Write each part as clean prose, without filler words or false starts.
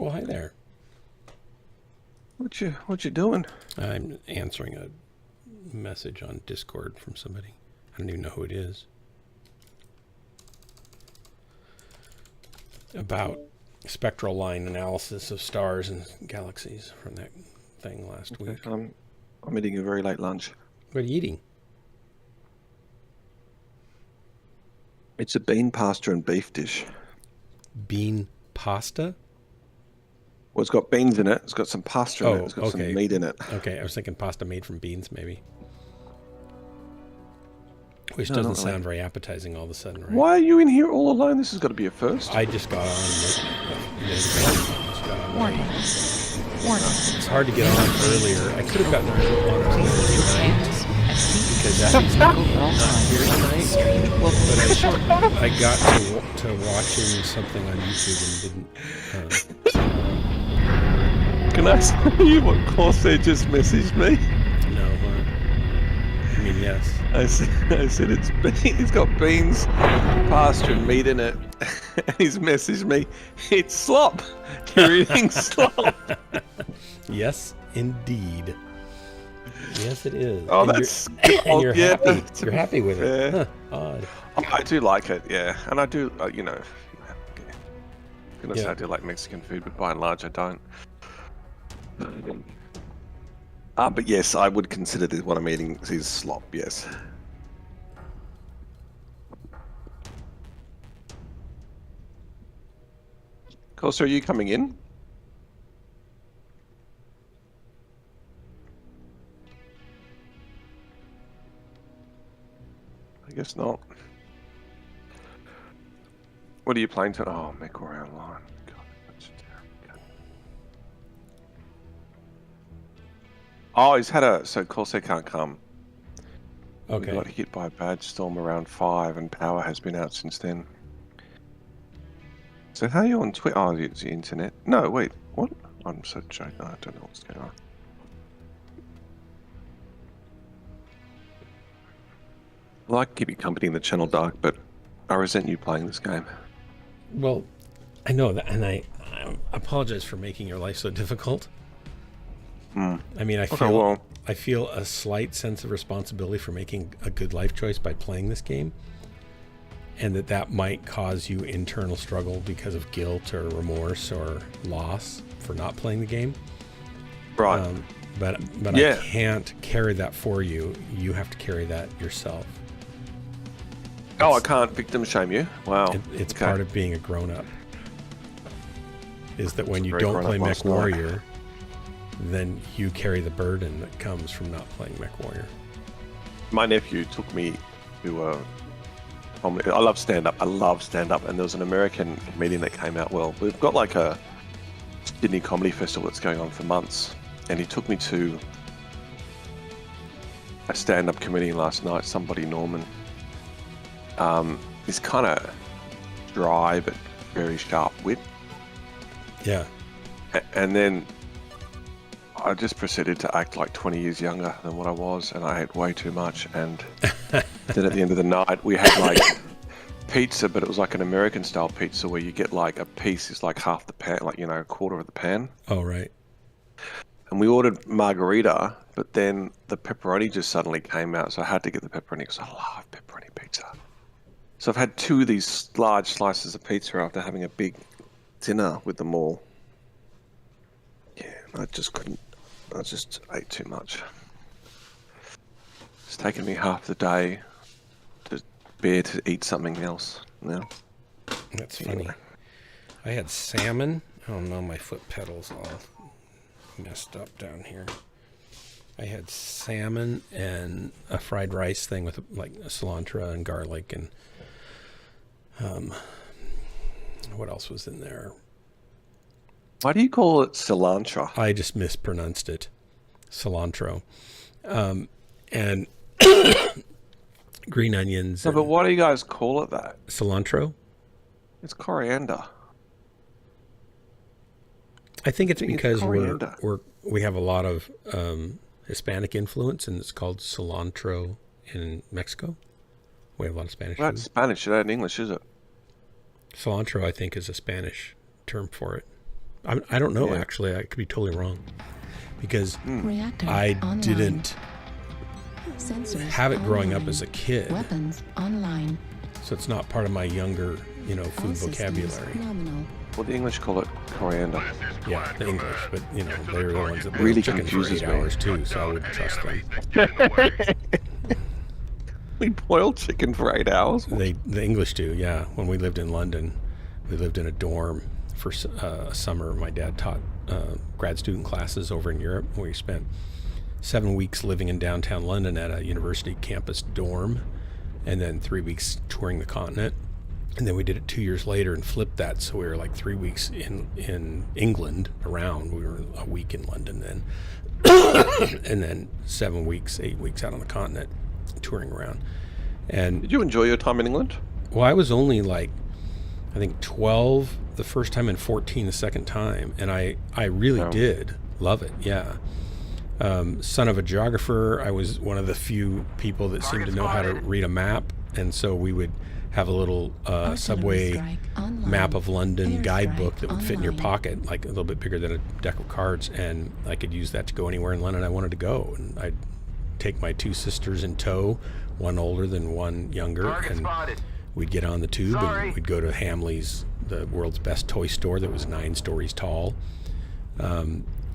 Well, hi there. What you doing? I'm answering a message on Discord from somebody. I don't even know who it is. About spectral line analysis of stars and galaxies from that thing last week. I'm eating a very late lunch. What are you eating? It's a bean pasta and beef dish. Bean pasta? Well, it's got beans in it. It's got some pasta in it. It's got some meat in it. Okay, I was thinking pasta made from beans, maybe. Which No, doesn't not really. sound very appetizing all of a sudden, right? Why are you in here all alone? This has got to be a first. I just got on. Warning. It's hard to get on earlier. I could have gotten on earlier tonight because Abby's not here tonight. But I got to watching something on YouTube and didn't. Can I tell you what Corsair just messaged me? No, I mean, yes. I said it's got beans, pasta, and meat in it. And he's messaged me, it's slop. You're eating slop. Yes, indeed. Yes, it is. Oh, and that's and you're yeah, happy. You're happy with it. Yeah. Huh, odd. Oh, I do like it, yeah. And I do, you know, I'm going to say Yeah. I do like Mexican food, but by and large I don't. But yes, I would consider this what I'm eating is slop, yes. Corsair, are you coming in? I guess not. What are you playing tonight? Oh, Mechwarrior Online. God, that's terrible. Oh, he's had a... So Corsair can't come. Okay. We got hit by a bad storm around 5 and power has been out since then. So how are you on Twitter? Oh, it's the internet. No, wait. What? I'm so joking. I don't know what's going on. I like to keep you company in the channel, Dark, but I resent you playing this game. Well, I know that, and I apologize for making your life so difficult. I mean, I feel a slight sense of responsibility for making a good life choice by playing this game, and that might cause you internal struggle because of guilt or remorse or loss for not playing the game. Right. But Yeah. I can't carry that for you. You have to carry that yourself. Oh, I can't victim shame you. Wow. It's Okay. part of being a grown-up. Is that when you Very don't play grown-up last night. Mechwarrior, then you carry the burden that comes from not playing Mechwarrior. My nephew took me to I love stand-up. I love stand-up. And there was an American comedian that came out. Well, we've got like a Sydney Comedy Festival that's going on for months. And he took me to a stand-up comedian last night, somebody Norman. He's kind of dry but very sharp wit. Yeah. And then I just proceeded to act like 20 years younger than what I was, and I ate way too much. And then at the end of the night, we had like pizza, but it was like an American style pizza where you get like a piece is like half the pan, like, you know, a quarter of the pan. Oh, right. And we ordered margarita, but then the pepperoni just suddenly came out, so I had to get the pepperoni because I love pepperoni pizza. So I've had 2 of these large slices of pizza after having a big dinner with them all. Yeah, I just couldn't. I just ate too much. It's taken me half the day to bear to eat something else now. That's funny. I had salmon. Oh no, my foot pedal's all messed up down here. I had salmon and a fried rice thing with like cilantro and garlic and what else was in there? Why do you call it cilantro? I just mispronounced it. Cilantro. And green onions. No, but why do you guys call it that? Cilantro? It's coriander. I think it's because coriander. we have a lot of Hispanic influence, and it's called cilantro in Mexico. We have a lot of Spanish Well, food. that's Spanish, it ain't English, is it? Cilantro, I think, is a Spanish term for it. I don't know, actually. I could be totally wrong. Because I didn't have it growing up as a kid. Weapons online. So it's not part of my younger, food vocabulary. Well, the English call it coriander. Yeah, the English, but they're the ones that boil Really chicken for 8 confuses me. hours too, so I wouldn't trust them. We boil chicken for 8 hours? The English do, yeah. When we lived in London, we lived in a dorm for a summer. My dad taught grad student classes over in Europe. We spent 7 weeks living in downtown London at a university campus dorm, and then 3 weeks touring the continent. And then we did it 2 years later and flipped that, so we were like 3 weeks in England around. We were a week in London then, and then 7 weeks, 8 weeks out on the continent touring around. And did you enjoy your time in England? Well, I was only like, I think 12 the first time and 14 the second time, and I really did love it. Yeah. Son of a geographer, I was one of the few people that seemed to know how to read a map, and so we would have a little subway map of London guidebook that would fit in your pocket, like a little bit bigger than a deck of cards, and I could use that to go anywhere in London I wanted to go. And I'd take my 2 sisters in tow, one older than one younger, and we'd get on the tube and we'd go to Hamley's, the world's best toy store that was 9 stories tall.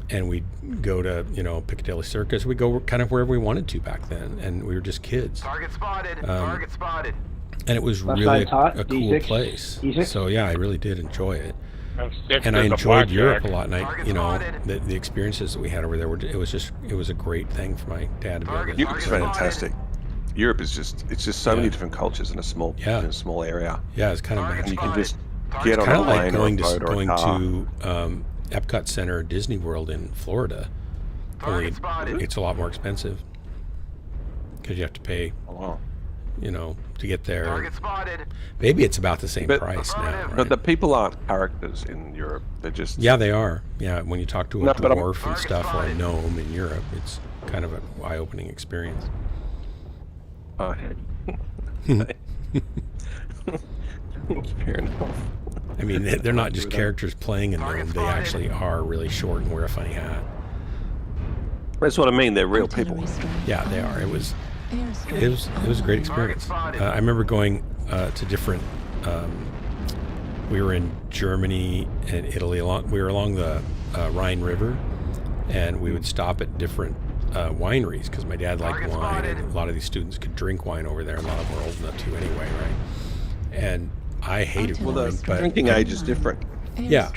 And we'd go to, Piccadilly Circus. We'd go kind of wherever we wanted to back then, and we were just kids. Target spotted. Target spotted. And it was really a cool place. So yeah, I really did enjoy it. And I enjoyed Europe a lot. And the experiences that we had over there it was a great thing for my dad to be able to. Europe's fantastic. Europe is it's just so many different cultures in a small area. Yeah, it's kind of magical. And you can just get on a like plane or a boat or a car. to Epcot Center, Disney World in Florida. Only it's a lot more expensive because you have to pay. Oh, wow. To get there. Maybe it's about the same price now. Right? But the people aren't characters in Europe. They're just... Yeah, they are. Yeah, when you talk to a dwarf and stuff or a gnome in Europe, it's kind of an eye-opening experience. Fair enough. I mean, they're not just characters playing a gnome. They actually are really short and wear a funny hat. That's what I mean. They're real people. Yeah, they are. It was a great experience. I remember going to different. We were in Germany and Italy. We were along the Rhine River, and we would stop at different wineries because my dad liked wine, and a lot of these students could drink wine over there. A lot of them were old enough to anyway, right? And I hated wine, the drinking age is different. Yeah.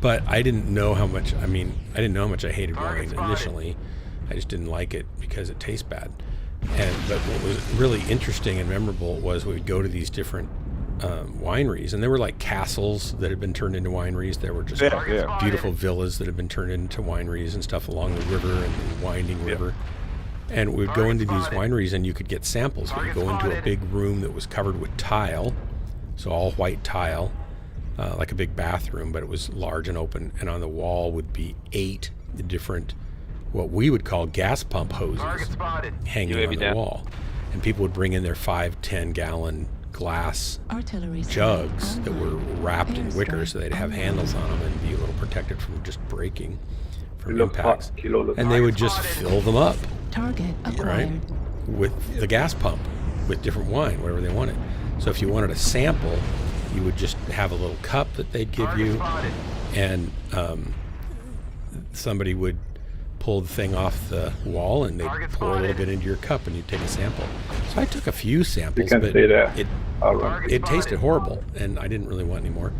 But I didn't know how much. I didn't know how much I hated wine initially. I just didn't like it because it tastes bad. But what was really interesting and memorable was we would go to these different wineries, and they were like castles that had been turned into wineries. There were just beautiful villas that had been turned into wineries and stuff along the river and the winding river. And we'd go into these wineries, and you could get samples. We'd go into a big room that was covered with tile, so all white tile, like a big bathroom, but it was large and open. And on the wall would be 8 different, what we would call gas pump hoses hanging on the wall. And people would bring in their 5-10 gallon glass jugs that were wrapped in wicker, so they'd have handles on them and be a little protected from just breaking from impacts. And they would just fill them up, right, with the gas pump, with different wine, whatever they wanted. So if you wanted a sample, you would just have a little cup that they'd give you, and somebody would pull the thing off the wall, and they'd pour a little bit into your cup, and you'd take a sample. So I took a few samples, but it tasted horrible, and I didn't really want any more.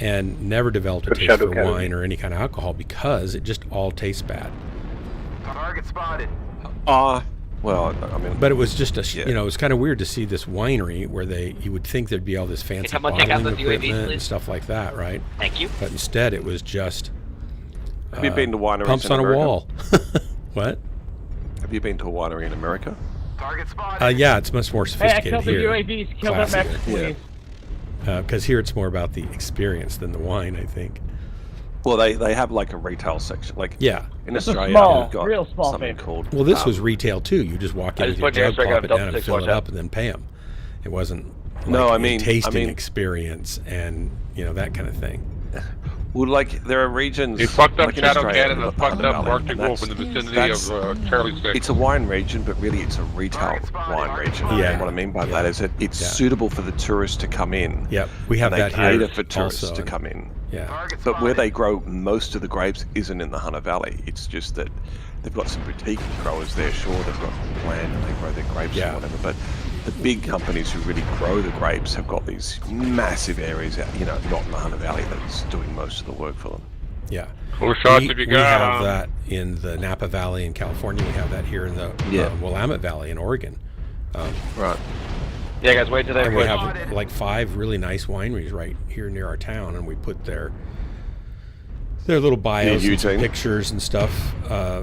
And never developed a taste for wine or any kind of alcohol because it just all tastes bad. Target spotted. Well, but it was just it was kind of weird to see this winery where you would think there'd be all this fancy bottling equipment and stuff like that, right? Thank you. But instead, it was just have you been to wineries pumps on a wall. What? Have you been to a winery in America? Target spotted. Yeah, it's much more sophisticated here. Kill the UAVs. Kill the Mechs, please. Because here it's more about the experience than the wine, I think. Well, they have like a retail section, like in Australia, small, got real small something called. Well, this was retail too. You just walk in with your jug, pop it down, and fill it up, and then pay them. It wasn't like a tasting experience and that kind of thing. Well, like there are regions. He fucked up like in Shadow Australia, Cat and you've a got the fucked up Hunter Valley, Arctic and Wolf in the vicinity of Charlie Stick. It's a wine region, but really it's a retail wine region. Yeah. And what I mean by that is that it's suitable for the tourists to come in. Yep, we have and that they here cater for tourists also, to come in. Yeah. But where they grow most of the grapes isn't in the Hunter Valley. It's just that they've got some boutique growers there. Sure, they've got land and they grow their grapes and whatever. But the big companies who really grow the grapes have got these massive areas, not in the Hunter Valley, that's doing most of the work for them. Yeah. Cool shots if you We got have that in the Napa Valley in California. We have that here in the Willamette Valley in Oregon. Right. Yeah, guys, wait till they. And we have like 5 really nice wineries right here near our town, and we put their little bios and some pictures and stuff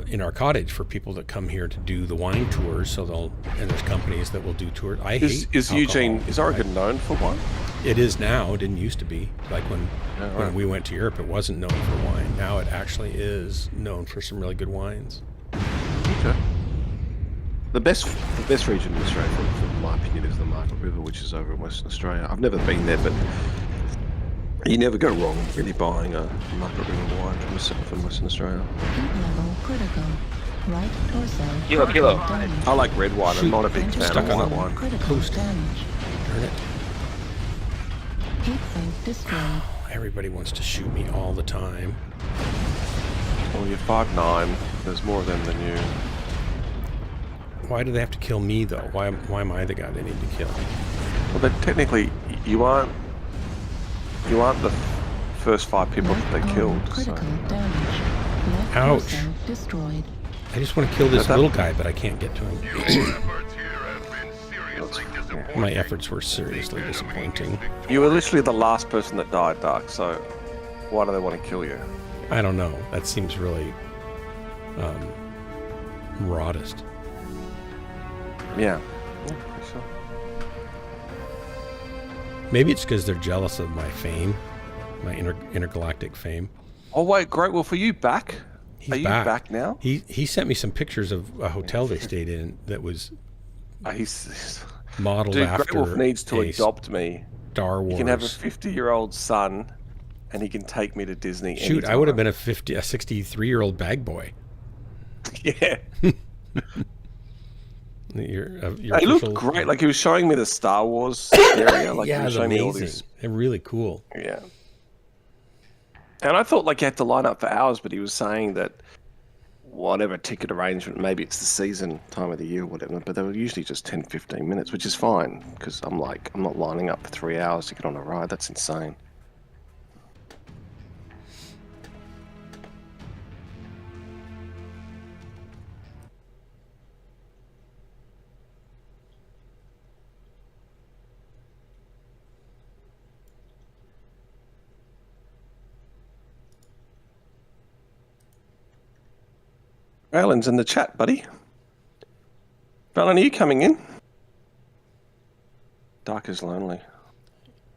in our cottage for people that come here to do the wine tours. So and there's companies that will do tours. Is Oregon known for wine? It is now. It didn't used to be. Like when we went to Europe, it wasn't known for wine. Now it actually is known for some really good wines. Okay. The best region in Australia, from my opinion, is the Market River, which is over in Western Australia. I've never been there, but you never go wrong really buying a Market River wine from Western Australia. Level critical. Right torso. Kilo. I like red wine. I'm not a big fan of white wine. Critical damage. Darn it. Heat sink destroyed. Everybody wants to shoot me all the time. Well, you're 5'9". There's more of them than you. Why do they have to kill me, though? Why am I the guy they need to kill? Well, but technically, you aren't the first 5 people that they killed. Critical So. damage. Ouch. Destroyed. I just want to kill this little guy, but I can't get to him. My efforts were seriously disappointing. You were literally the last person that died, Dark, so why do they want to kill you? I don't know. That seems really modest. Yeah. For sure. Maybe it's because they're jealous of my fame, my intergalactic fame. Oh, wait, great. Well, for you back? Are you back now? He sent me some pictures of a hotel they stayed in that was modeled after. Great Wolf needs to adopt me. Star Wars. He can have a 50-year-old son, and he can take me to Disney. Shoot, anytime. I would have been a 63-year-old bag boy. Yeah. He looked great. Like he was showing me the Star Wars area. Like yeah, he was showing me all these. They're really cool. Yeah. And I thought like you had to line up for hours, but he was saying that whatever ticket arrangement, maybe it's the season time of the year or whatever, but they were usually just 10, 15 minutes, which is fine because I'm not lining up for 3 hours to get on a ride. That's insane. Alan's in the chat, buddy. Alan, are you coming in? Dark is lonely.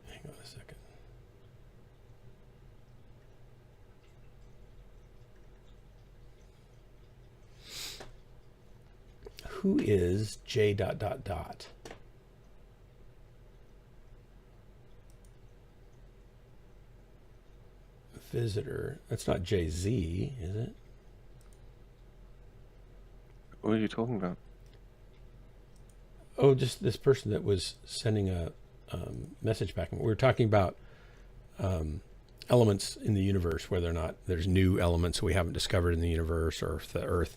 Hang on a second. Who is J ... Visitor. That's not JZ, is it? What are you talking about? Oh, just this person that was sending a message back. We were talking about elements in the universe, whether or not there's new elements we haven't discovered in the universe, or if the Earth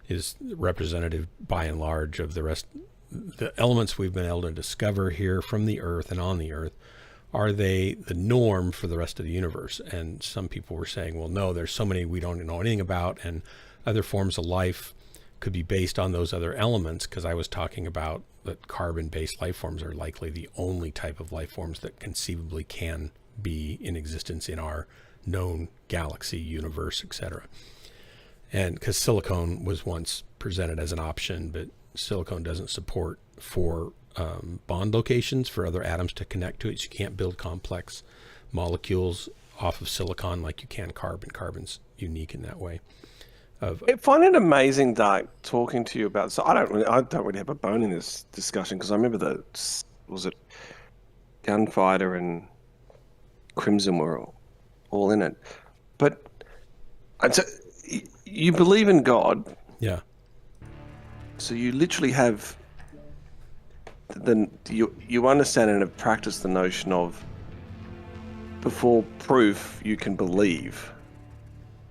is representative by and large of the rest. The elements we've been able to discover here from the Earth and on the Earth, are they the norm for the rest of the universe? And some people were saying, well, no, there's so many we don't know anything about, and other forms of life could be based on those other elements, because I was talking about that carbon-based life forms are likely the only type of life forms that conceivably can be in existence in our known galaxy, universe, etc. And because silicone was once presented as an option, but silicone doesn't support 4 bond locations for other atoms to connect to it. So you can't build complex molecules off of silicon like you can carbon. Carbon's unique in that way. I find it amazing, Dark, talking to you about. So I don't really have a bone in this discussion, because I remember was it Gunfighter and Crimson were all in it. But so you believe in God. Yeah. So you literally have you understand and have practiced the notion of before proof you can believe.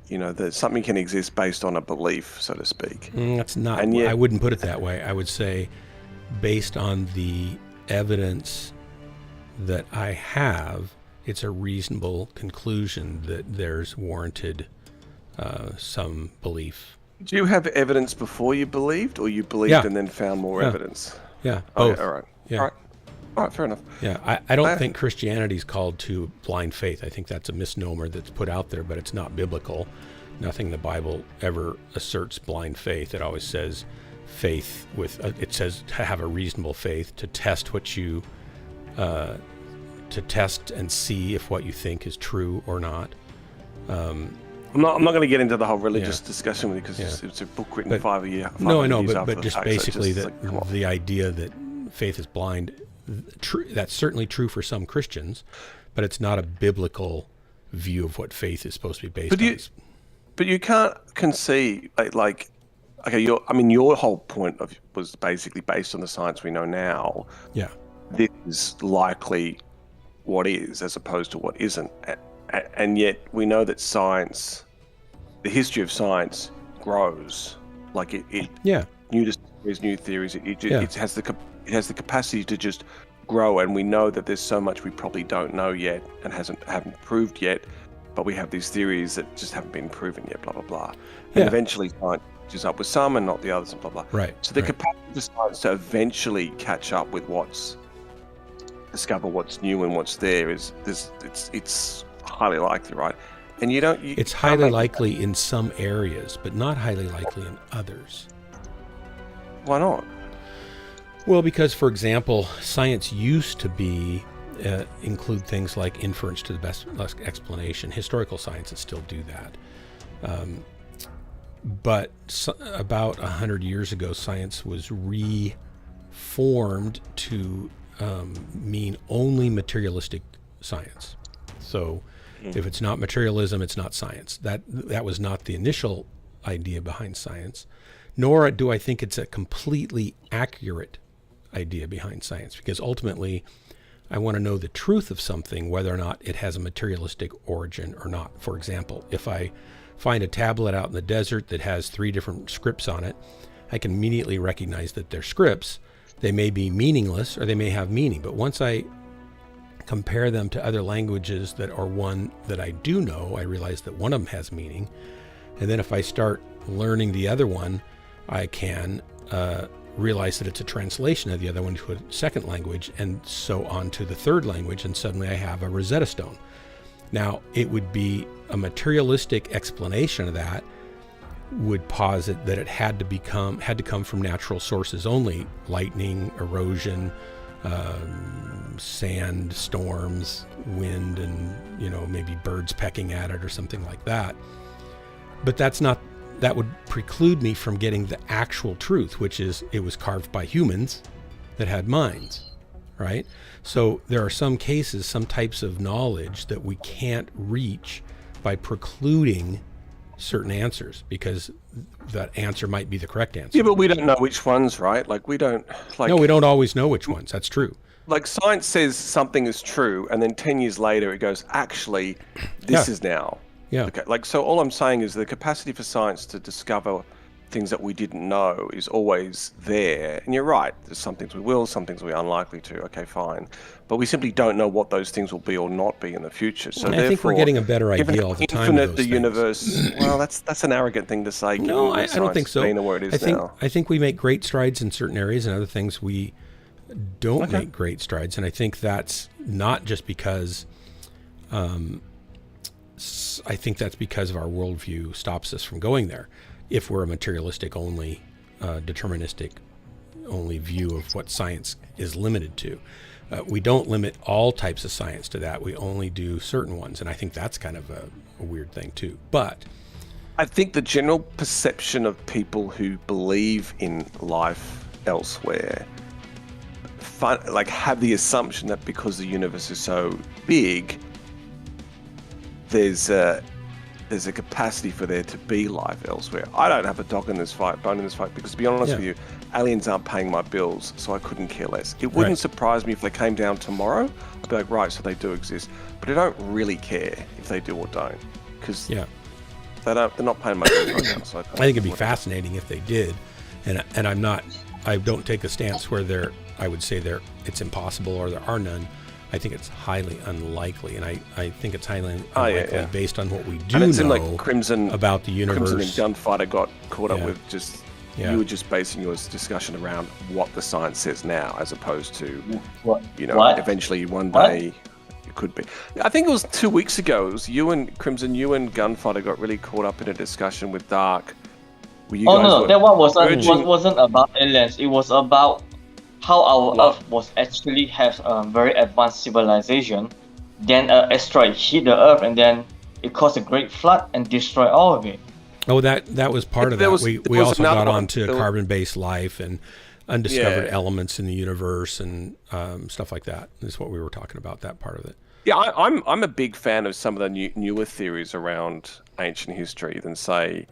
You know, that something can exist based on a belief, so to speak. That's not. And yet, I wouldn't put it that way. I would say, based on the evidence that I have, it's a reasonable conclusion that there's warranted some belief. Do you have evidence before you believed, or you believed and then found more evidence? Yeah. Both. All right. Yeah. All right, fair enough. Yeah, I don't think Christianity is called to blind faith. I think that's a misnomer that's put out there, but it's not biblical. Nothing in the Bible ever asserts blind faith. It always says faith with, it says to have a reasonable faith, to test what you, to test and see if what you think is true or not. I'm not going to get into the whole religious discussion with you because it's a book written 5 years. No, I know, but just basically the idea that faith is blind. That's certainly true for some Christians, but it's not a biblical view of what faith is supposed to be based on. But you can't conceive okay. Your whole point was basically based on the science we know now. Yeah, this is likely what is, as opposed to what isn't, and yet we know that science, the history of science, grows. Like it new discoveries, new theories. It has the capacity to just grow, and we know that there's so much we probably don't know yet and haven't proved yet, but we have these theories that just haven't been proven yet. Blah blah blah. And eventually, science catches up with some and not the others, and blah blah. Right. So the capacity for science to eventually catch up with discover what's new and what's there is it's highly likely, right? And it's highly likely in some areas, but not highly likely in others. Why not? Well, because, for example, science used to be include things like inference to the best explanation. Historical sciences still do that. But about 100 years ago, science was reformed to mean only materialistic science. So if it's not materialism, it's not science. That was not the initial idea behind science, nor do I think it's a completely accurate idea behind science, because ultimately I want to know the truth of something, whether or not it has a materialistic origin or not. For example, if I find a tablet out in the desert that has 3 different scripts on it, I can immediately recognize that they're scripts. They may be meaningless or they may have meaning, but once I compare them to other languages that are one that I do know, I realize that one of them has meaning. And then if I start learning the other one, I can realize that it's a translation of the other one to a second language, and so on to the third language, and suddenly I have a Rosetta Stone. Now, it would be a materialistic explanation of that would posit that it had to come from natural sources only: lightning, erosion, sand, storms, wind, and maybe birds pecking at it or something like that. But that would preclude me from getting the actual truth, which is it was carved by humans that had minds, right? So there are some cases, some types of knowledge that we can't reach by precluding certain answers, because that answer might be the correct answer. Yeah, but we don't know which ones, right? No, we don't always know which ones. That's true. Like science says something is true, and then 10 years later it goes, actually, this is now. Yeah. Okay. So all I'm saying is the capacity for science to discover things that we didn't know is always there. And you're right. There's some things we will, some things we're unlikely to. Okay, fine. But we simply don't know what those things will be or not be in the future. So I think we're getting a better idea all the time. Infinite, the universe. Well, that's an arrogant thing to say. No, I don't think so. Where it is now. I think we make great strides in certain areas, and other things we don't make great strides. And I think that's not just because. I think that's because of our worldview stops us from going there. If we're a materialistic only, deterministic only view of what science is limited to, we don't limit all types of science to that. We only do certain ones, and I think that's kind of a weird thing too. But I think the general perception of people who believe in life elsewhere have the assumption that because the universe is so big, there's a capacity for there to be life elsewhere. I don't have a bone in this fight, because to be honest with you, aliens aren't paying my bills, so I couldn't care less. It wouldn't surprise me if they came down tomorrow. I'd be like, right, so they do exist, but I don't really care if they do or don't, because they're not paying my bills right now. So I think it'd be fascinating if they did, and I don't take a stance where I would say it's impossible or there are none. I think it's highly unlikely, and I think it's highly unlikely based on what we do know like Crimson, about the universe. Crimson and Gunfighter got caught up with just you were just basing your discussion around what the science says now, as opposed to eventually one day it could be. I think it was 2 weeks ago. It was you and Gunfighter got really caught up in a discussion with Dark. That one wasn't about aliens. It was about how our Earth was actually have a very advanced civilization. Then an asteroid hit the Earth, and then it caused a great flood and destroyed all of it. Oh, that was part of that. We also got onto carbon-based life and undiscovered elements in the universe and stuff like that. Is what we were talking about. That part of it. Yeah, I'm a big fan of some of the newer theories around ancient history than say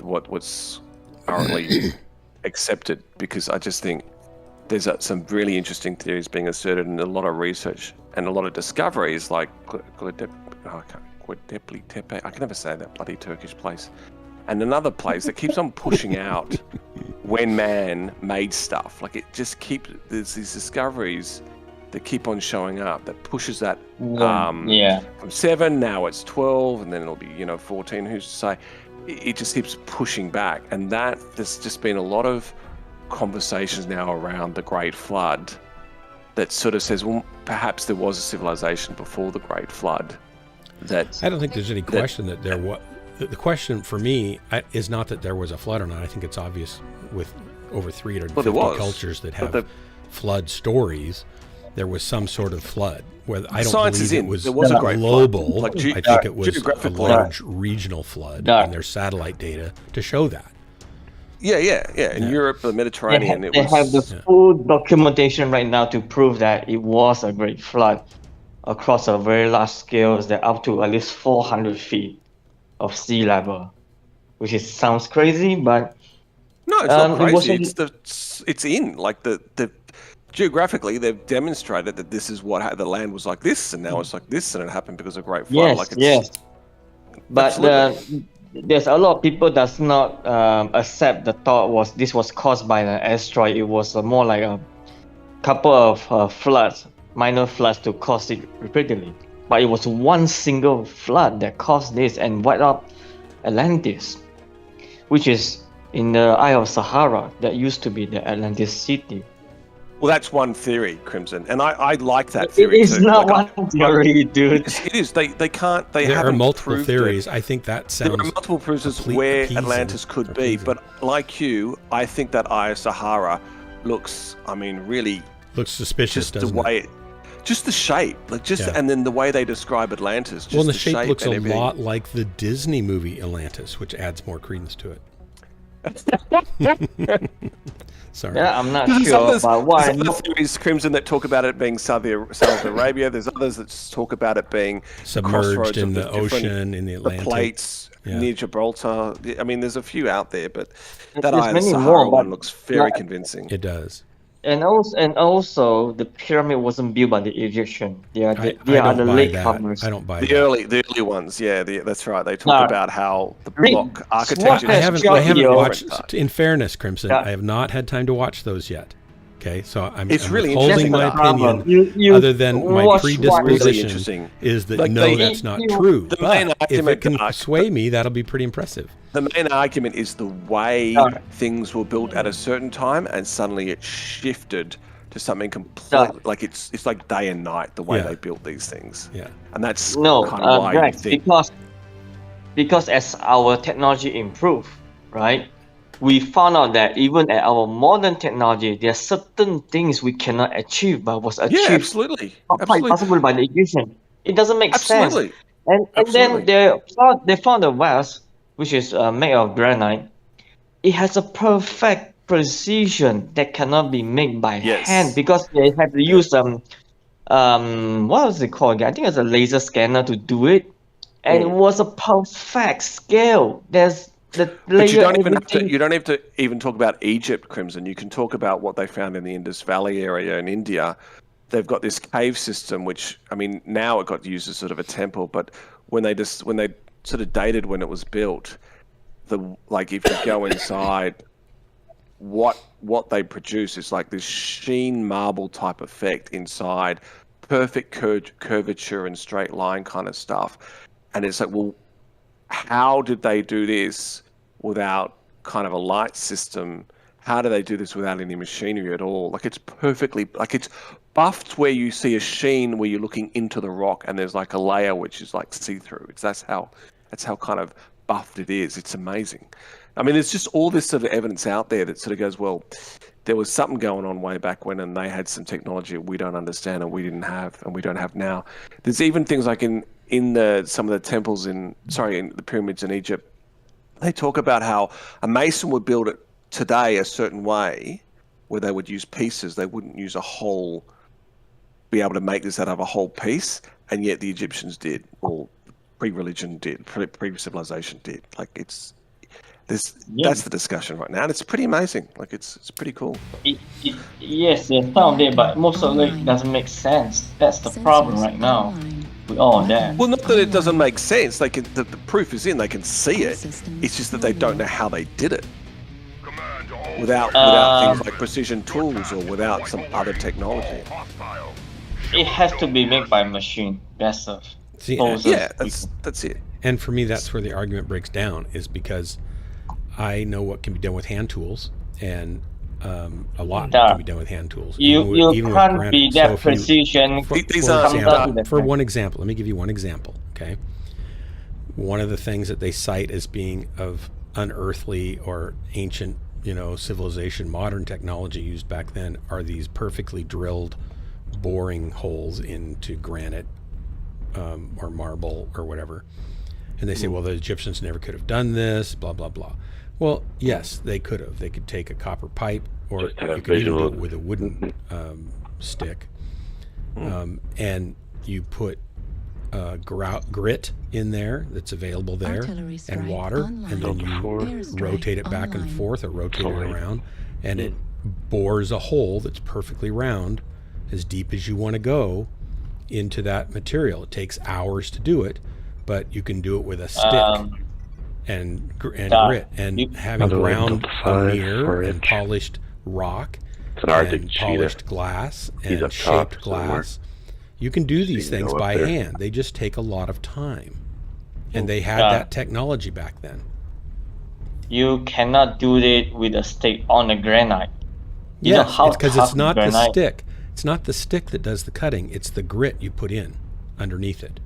what's currently accepted, because I just think there's some really interesting theories being asserted and a lot of research and a lot of discoveries, like Göbekli Tepe. I can never say that bloody Turkish place. And another place that keeps on pushing out when man made stuff. Like there's these discoveries that keep on showing up that pushes that from 7, now it's 12, and then it'll be 14. Who's to say? It just keeps pushing back, and there's just been a lot of conversations now around the Great Flood that sort of says, well, perhaps there was a civilization before the Great Flood. I don't think there's any question that there was. The question for me is not that there was a flood or not. I think it's obvious with over 350 cultures that have flood stories. There was some sort of flood. Where I don't believe it was a global. I think it was a large regional flood, and there's satellite data to show that. In Europe, the Mediterranean, they have the full documentation right now to prove that it was a great flood across a very large scale, that up to at least 400 feet of sea level, which sounds crazy, but no, it's not crazy. It's in like the geographically they've demonstrated that this is what the land was like this, and now it's like this, and it happened because of Great Flood. But there's a lot of people does not accept the thought this was caused by an asteroid. It was more like a couple of floods, minor floods, to cause it repeatedly. But it was one single flood that caused this and wiped out Atlantis, which is in the Eye of Sahara. That used to be the Atlantis city. Well, that's one theory, Crimson, and I like that theory. It is not one theory, dude. It is. They can't. There are multiple theories. I think that sounds. There are multiple proofs as where Atlantis could be, but like you, I think that Eye of Sahara looks. I mean, really looks suspicious. Just the way, just the shape, and then the way they describe Atlantis. Well, the shape looks a lot like the Disney movie Atlantis, which adds more credence to it. Sorry. Yeah, I'm not sure about why. There's other theories, Crimson, that talk about it being Saudi Arabia. There's others that talk about it being submerged in the ocean, in the Atlantic. The plates near Gibraltar. I mean, there's a few out there, but that Eye of the Sahara one looks very convincing. It does. And also, the pyramid wasn't built by the Egyptian. They are the latecomers. I don't buy the early ones. Yeah, that's right. They talk about how the block architecture. I haven't watched. In fairness, Crimson, I have not had time to watch those yet. Okay, so I'm really holding my opinion. Other than my predisposition is that that's not true. But if it can sway me, that'll be pretty impressive. The main argument is the way things were built at a certain time, and suddenly it shifted to something completely like it's like day and night the way they built these things. Yeah, and that's kind of why you think. Because as our technology improved, right? We found out that even at our modern technology, there are certain things we cannot achieve, but was achieved absolutely possible by the Egyptian. It doesn't make sense. And then they found the vase, which is made of granite. It has a perfect precision that cannot be made by hand, because they have to use what was it called again? I think it's a laser scanner to do it. and it was a perfect scale. There's the layer. But you don't even everything. you don't have to even talk about Egypt, Crimson. You can talk about what they found in the Indus Valley area in India. They've got this cave system, which, I mean, now it got used as sort of a temple, but when they sort of dated when it was built, if you go inside, what they produce is like this sheen marble type effect inside, perfect curvature and straight line kind of stuff. And it's like, well, how did they do this without kind of a light system? How do they do this without any machinery at all? Like, it's perfectly, like, it's buffed where you see a sheen where you're looking into the rock and there's like a layer which is like see-through. That's how kind of buffed it is. It's amazing. I mean, there's just all this sort of evidence out there that sort of goes, well, there was something going on way back when, and they had some technology we don't understand and we didn't have and we don't have now. There's even things like in some of the temples in the pyramids in Egypt, they talk about how a mason would build it today a certain way where they would use pieces. They wouldn't use a whole, be able to make this out of a whole piece, and yet the Egyptians did, or pre-religion did, pre-civilization did. Like, it's this. Yeah. That's the discussion right now, and it's pretty amazing. Like, it's pretty cool. Yes, they found it, but most of it doesn't make sense. That's the problem right now. We all that. Well, not that it doesn't make sense. They can. The proof is in. They can see it. It's just that they don't know how they did it. Without things like precision tools or without some other technology. It has to be made by machine. That's a that's it. And for me, that's where the argument breaks down, is because I know what can be done with hand tools, and a lot can be done with hand tools. You can't be that precision. For one example, let me give you one example. Okay, one of the things that they cite as being of unearthly or ancient, civilization, modern technology used back then are these perfectly drilled boring holes into granite or marble or whatever. And they say, well, the Egyptians never could have done this, blah, blah, blah. Well, yes, they could have. They could take a copper pipe, or you could even do it with a wooden stick. And you put grit in there that's available there, and water, and then you rotate it back and forth or rotate it around, and it bores a hole that's perfectly round, as deep as you want to go into that material. It takes hours to do it, but you can do it with a stick and grit, and having ground a mirror and polished rock and polished glass and shaped glass. You can do these things by hand. They just take a lot of time. And they had that technology back then. You cannot do it with a stick on a granite. Yes, because it's not the stick. It's not the stick that does the cutting. It's the grit you put in underneath it.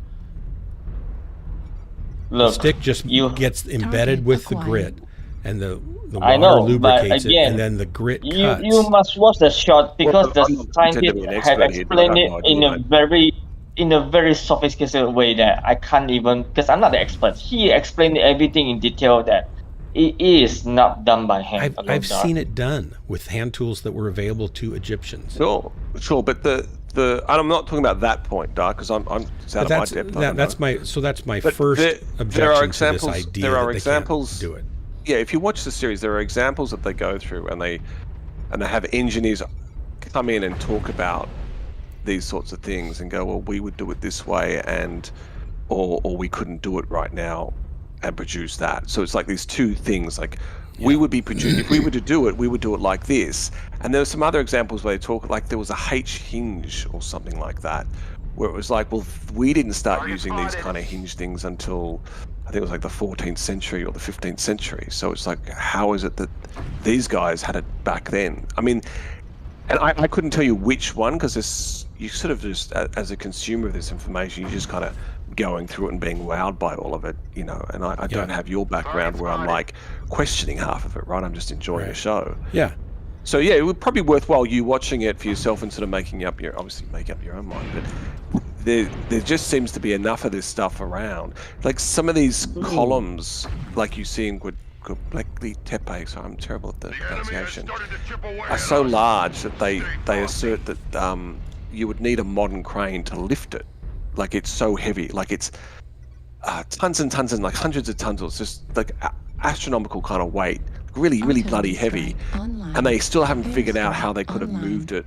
Look, the stick just gets embedded with the grit, and the water lubricates it, and then the grit cuts. You must watch the shot, because the scientists have explained it in a very sophisticated way that I can't even, because I'm not the expert. He explained everything in detail that it is not done by hand. I've seen it done with hand tools that were available to Egyptians. Sure, but I'm not talking about that point, Dark, because I'm out of my depth. That's my first objection to this idea. There are that examples. They can't do it. Yeah, if you watch the series, there are examples that they go through, and they have engineers come in and talk about these sorts of things and go, well, we would do it this way, or we couldn't do it right now and produce that. So it's like these two things, like we would be producing, if we were to do it, we would do it like this. And there are some other examples where they talk, like there was a H hinge or something like that, where it was like, well, we didn't start using these kind of hinge things until I think it was like the 14th century or the 15th century. So it's like, how is it that these guys had it back then? I mean, and I couldn't tell you which one, because you sort of just, as a consumer of this information, you just kind of going through it and being wowed by all of it, and I don't have your background where I'm like questioning half of it, right? I'm just enjoying the show. Yeah. So yeah, it would probably be worthwhile you watching it for yourself and sort of make up your own mind, but there just seems to be enough of this stuff around. Like some of these columns, like you see in Göbekli Tepe, so I'm terrible at the pronunciation, are so large that they assert that you would need a modern crane to lift it. Like it's so heavy, like it's tons and tons and like hundreds of tons. It's just like astronomical kind of weight, really bloody heavy, and they still haven't figured out how they could have moved it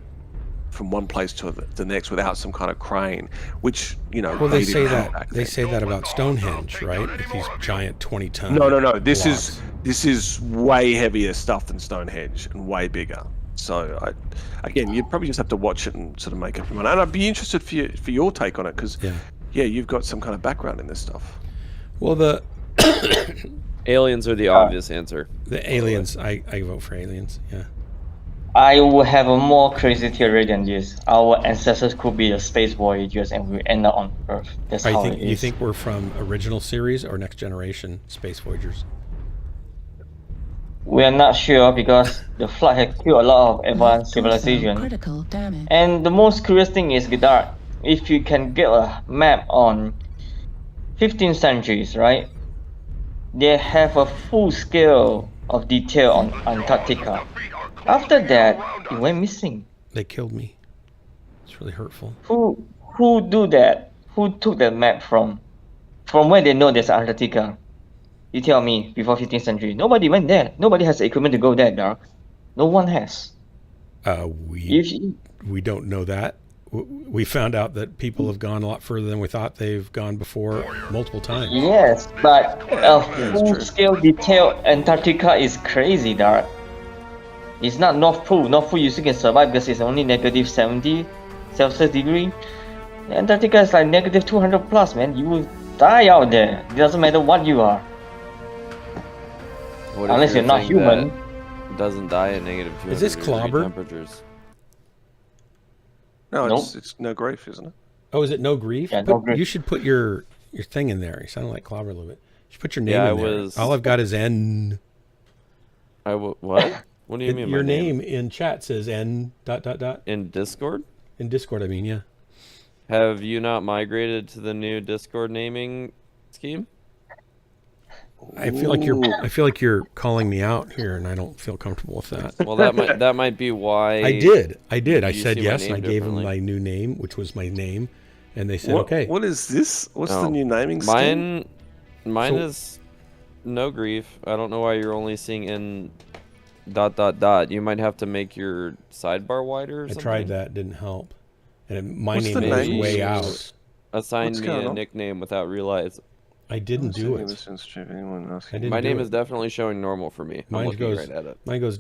from one place to the next without some kind of crane, which Well, they say that about Stonehenge, right? With these giant 20-ton. No. This blocks. is way heavier stuff than Stonehenge and way bigger. So again, you probably just have to watch it and sort of make up your mind. And I'd be interested for your take on it because you've got some kind of background in this stuff. Well, the aliens are the obvious answer. The aliens, I vote for aliens. Yeah. I will have a more crazy theory than this. Our ancestors could be the space voyagers, and we end up on Earth. That's how it is. You think we're from original series or next generation space voyagers? We are not sure because the flood had killed a lot of advanced civilization. Critical damage. And the most curious thing is, Vidar, if you can get a map on 15th centuries, right? They have a full scale of detail on Antarctica. After that, it went missing. They killed me. It's really hurtful. Who do that? Who took that map from? From where they know there's Antarctica? You tell me, before 15th century. Nobody went there. Nobody has the equipment to go there, Dark. No one has. We don't know that. We found out that people have gone a lot further than we thought they've gone before multiple times. Yes, but full-scale detail Antarctica is crazy, Dark. It's not North Pole. North Pole you still can survive because it's only negative 70 Celsius degree. Antarctica is like negative 200 plus, man. You will die out there. It doesn't matter what you are. Unless you're not human. Doesn't die at negative 200 Is this clobber? temperatures. No, Nope. it's no grief, isn't it? Oh, is it no grief? Yeah, no grief. You should put your thing in there. You sound like clobber a little bit. You should put your name in there. All I've got is N. What? What do you mean? Your name in chat says N ... In Discord? In Discord, I mean, yeah. Have you not migrated to the new Discord naming scheme? I feel like you're calling me out here, and I don't feel comfortable with that. Well, that might be why. I did. I said see yes, my and I name gave them differently. my new name, which was my name, and they said okay. What is this? What's the Oh. new naming scheme? Mine is no grief. I don't know why you're only seeing in ... You might have to make your sidebar wider or something. I tried that, didn't help. And my What's name the is name? way out. Assigned What's me going a on? nickname without realizing. I didn't do it. I didn't My do name it. is definitely showing normal for me. I'm Mine looking goes right at it. Mine goes ...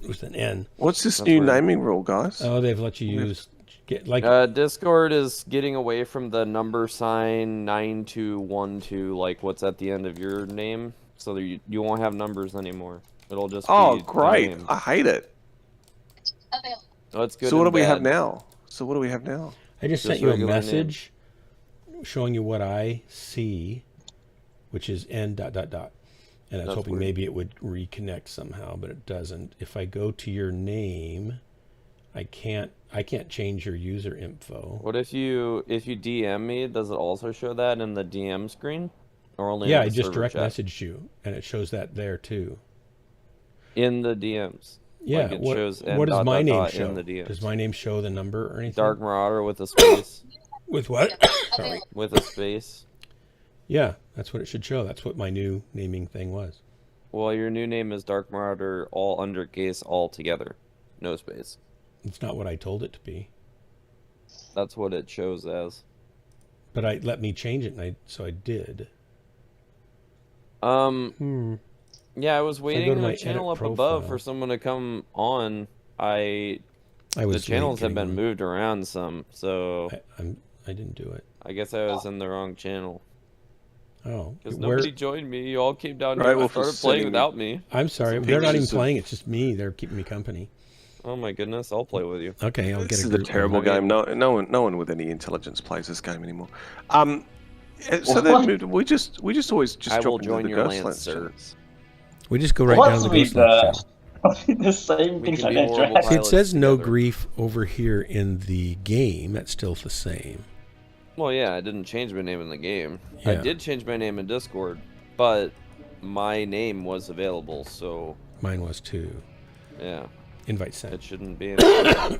with an N. What's this That's new weird. naming rule, guys? Oh, they've let you use Discord is getting away from the number sign 9212, like what's at the end of your name, so that you won't have numbers anymore. It'll just Oh, be great! the name. I hate it. Oh, it's good. So what do and we have bad. now? I just sent Just you a regular message showing you what I see, which is N ... And I was That's hoping weird. maybe it would reconnect somehow, but it doesn't. If I go to your name, I can't change your user info. What if you DM me? Does it also show that in the DM screen, or only? Yeah, in I the just server direct chat? messaged you, and it shows that there too. In the DMs. Yeah, Like it what shows does my name show? in the DMs. Does my name show the number or anything? Dark Marauder with a space. With what? Sorry. With a space. Yeah, that's what it should show. That's what my new naming thing was. Well, your new name is Dark Marauder, all undercase, all together, no space. It's not what I told it to be. That's what it shows as. But let me change it, and so I did. Yeah, I was waiting to in my the channel edit up above profile. for someone to come on. The was channels late have been getting moved around some, so I didn't do it. I guess I was in the wrong channel. Oh, Because nobody joined me. You all came down Right, here well, and for started playing sitting- without me. I'm sorry. Some They're not even pictures of- playing. It's just me. They're keeping me company. Oh my goodness, I'll play with you. Okay, I'll get This a is a group. terrible going. game. No one with any intelligence plays this game anymore. So then moved. We just always just I will drop into join the your Ghostlands lance, sir. channels. We just go right What's down to the with Ghostlands channel. the same We things can like be that, horrible Jack? See, it pilots says no together. grief over here in the game. That's still the same. Well, yeah, I didn't change my name in the game. I Yeah. did change my name in Discord, but my name was available, so Mine was too. yeah. Invite sent. It shouldn't be.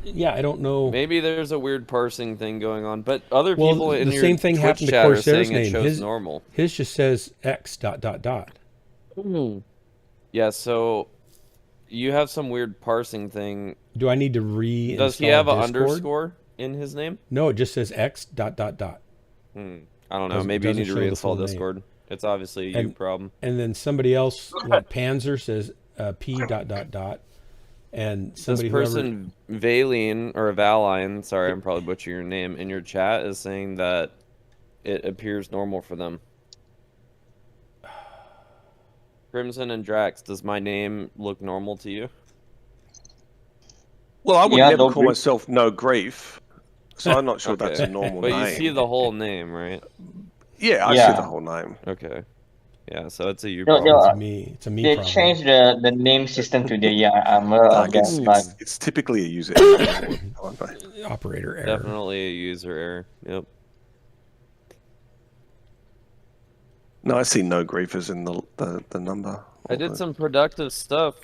Yeah, I don't know. Maybe there's a weird parsing thing going on, but other Well, people in the your same thing Twitch happened to chat are Corsair's saying it name. shows normal. His just says X ... Yeah, so you have some weird parsing thing. Do I need to reinstall Does he have an Discord? underscore in his name? No, it just says X ... I don't know. Maybe you need to doesn't show the full reinstall name. Discord. It's obviously a you problem. And then somebody else, like Panzer, says P ... And somebody This person, Valine, or Valine, sorry, I'm probably butchering your name, in your chat is saying that it appears normal for them. Crimson and Drax, does my name look normal to you? Well, I would Yeah, never no call grief. myself No Grief, so I'm not sure Okay. that's a normal But name. you see the whole name, right? Yeah, I see Yeah. the whole name. Okay. Yeah, so it's a you No, problem. no, It's me. It's a me they problem. changed the name system today. Yeah, I'm aware of Like, that. it's typically a user error. Operator error. Definitely a user error. Yep. No, I see No Grief as in the number. I did some productive stuff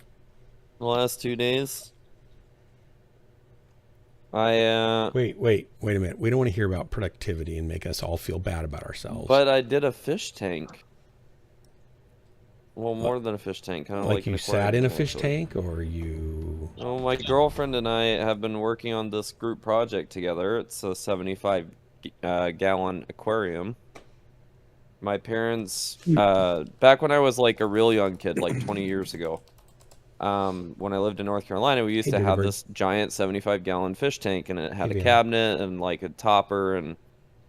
the last 2 days. Wait a minute. We don't want to hear about productivity and make us all feel bad about ourselves. But I did a fish tank. Well, more than a fish tank, kind of like you an sat in a aquarium, fish actually. tank, or you? Well, my girlfriend and I have been working on this group project together. It's a 75 gallon aquarium. My parents, back when I was like a real young kid, like 20 years ago, when I lived in North Carolina, we used to have this giant 75 gallon fish tank, and it had a cabinet and like a topper and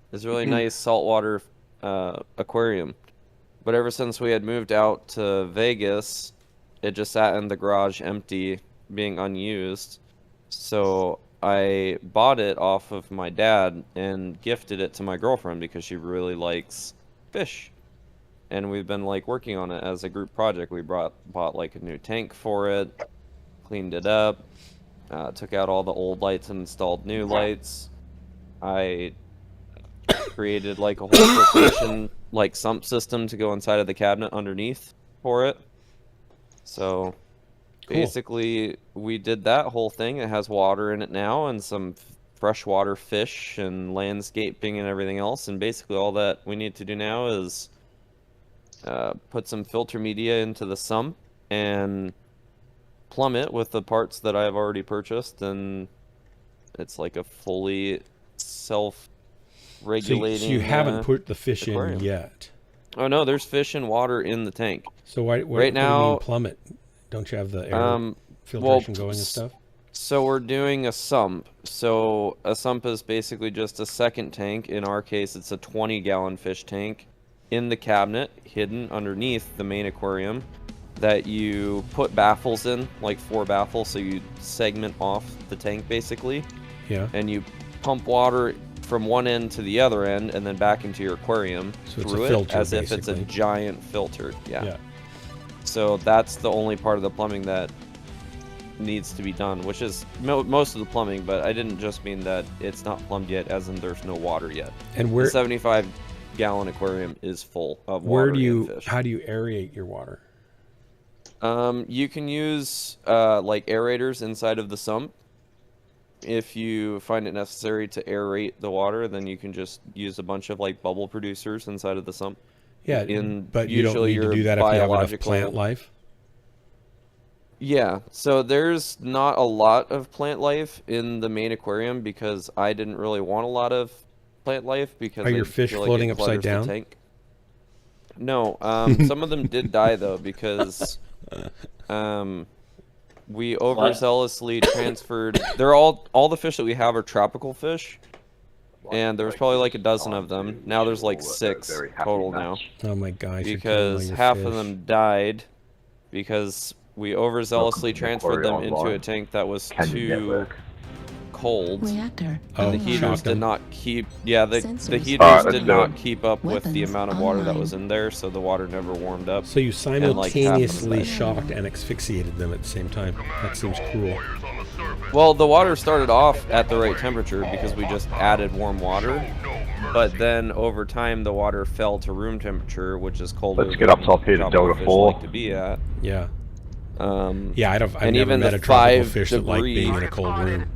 this really nice saltwater aquarium. But ever since we had moved out to Vegas, it just sat in the garage empty, being unused. So I bought it off of my dad and gifted it to my girlfriend because she really likes fish. And we've been like working on it as a group project. We bought like a new tank for it, cleaned it up, took out all the old lights and installed new lights. I created like a whole filtration like sump system to go inside of the cabinet underneath for it. So basically we did that whole thing. It has water in it now and some freshwater fish and landscaping and everything else, and basically all that we need to do now is put some filter media into the sump and plumb it with the parts that I've already purchased, and it's like a fully self-regulating. So you haven't put the fish aquarium in yet. Oh no, there's fish and water in the tank. So what right do now, you mean plummet? Don't you have the air filtration going and stuff? So we're doing a sump. So a sump is basically just a second tank. In our case, it's a 20-gallon fish tank in the cabinet, hidden underneath the main aquarium, that you put baffles in, like 4 baffles, so you segment off the tank basically. Yeah. And you pump water from one end to the other end and then back into your aquarium So it's through a it filter, as if it's a basically. giant filter. Yeah. So that's the only part of the plumbing that needs to be done, which is most of the plumbing, but I didn't just mean that it's not plumbed yet, as in there's no water yet. And the 75-gallon aquarium is full of water. Where do you? and fish. How do you aerate your water? You can use like aerators inside of the sump. If you find it necessary to aerate the water, then you can just use a bunch of like bubble producers inside of the sump. Yeah, but you don't usually need to your do that if you have enough biological- plant life. Yeah, so there's not a lot of plant life in the main aquarium because I didn't really want a lot of plant life because Are your I fish feel like floating it upside clutters the down? tank. No, some of them did die though because we overzealously transferred. They're all the fish that we have are tropical fish, and there's probably like a dozen of them. Now there's like 6 total now Oh my gosh! because half of them died because we overzealously transferred them into a tank that was too cold. Reactor. Oh, The heaters shocked did them. not keep. Yeah, the Sensors. heaters let's did do not it. keep up with the Weapons amount of water that online. was in there, so the water never warmed up. So you like, half of them simultaneously died. shocked and asphyxiated them at the same time. That seems cruel. Well, the water started off at the right temperature because we just added warm water, but then over time the water fell to room temperature, which is colder. Let's get up than top here to tropical Delta fish 4. like to be at. Yeah. Yeah, I've and never even met the a tropical 5 fish that like being in a Target cold spotted. room.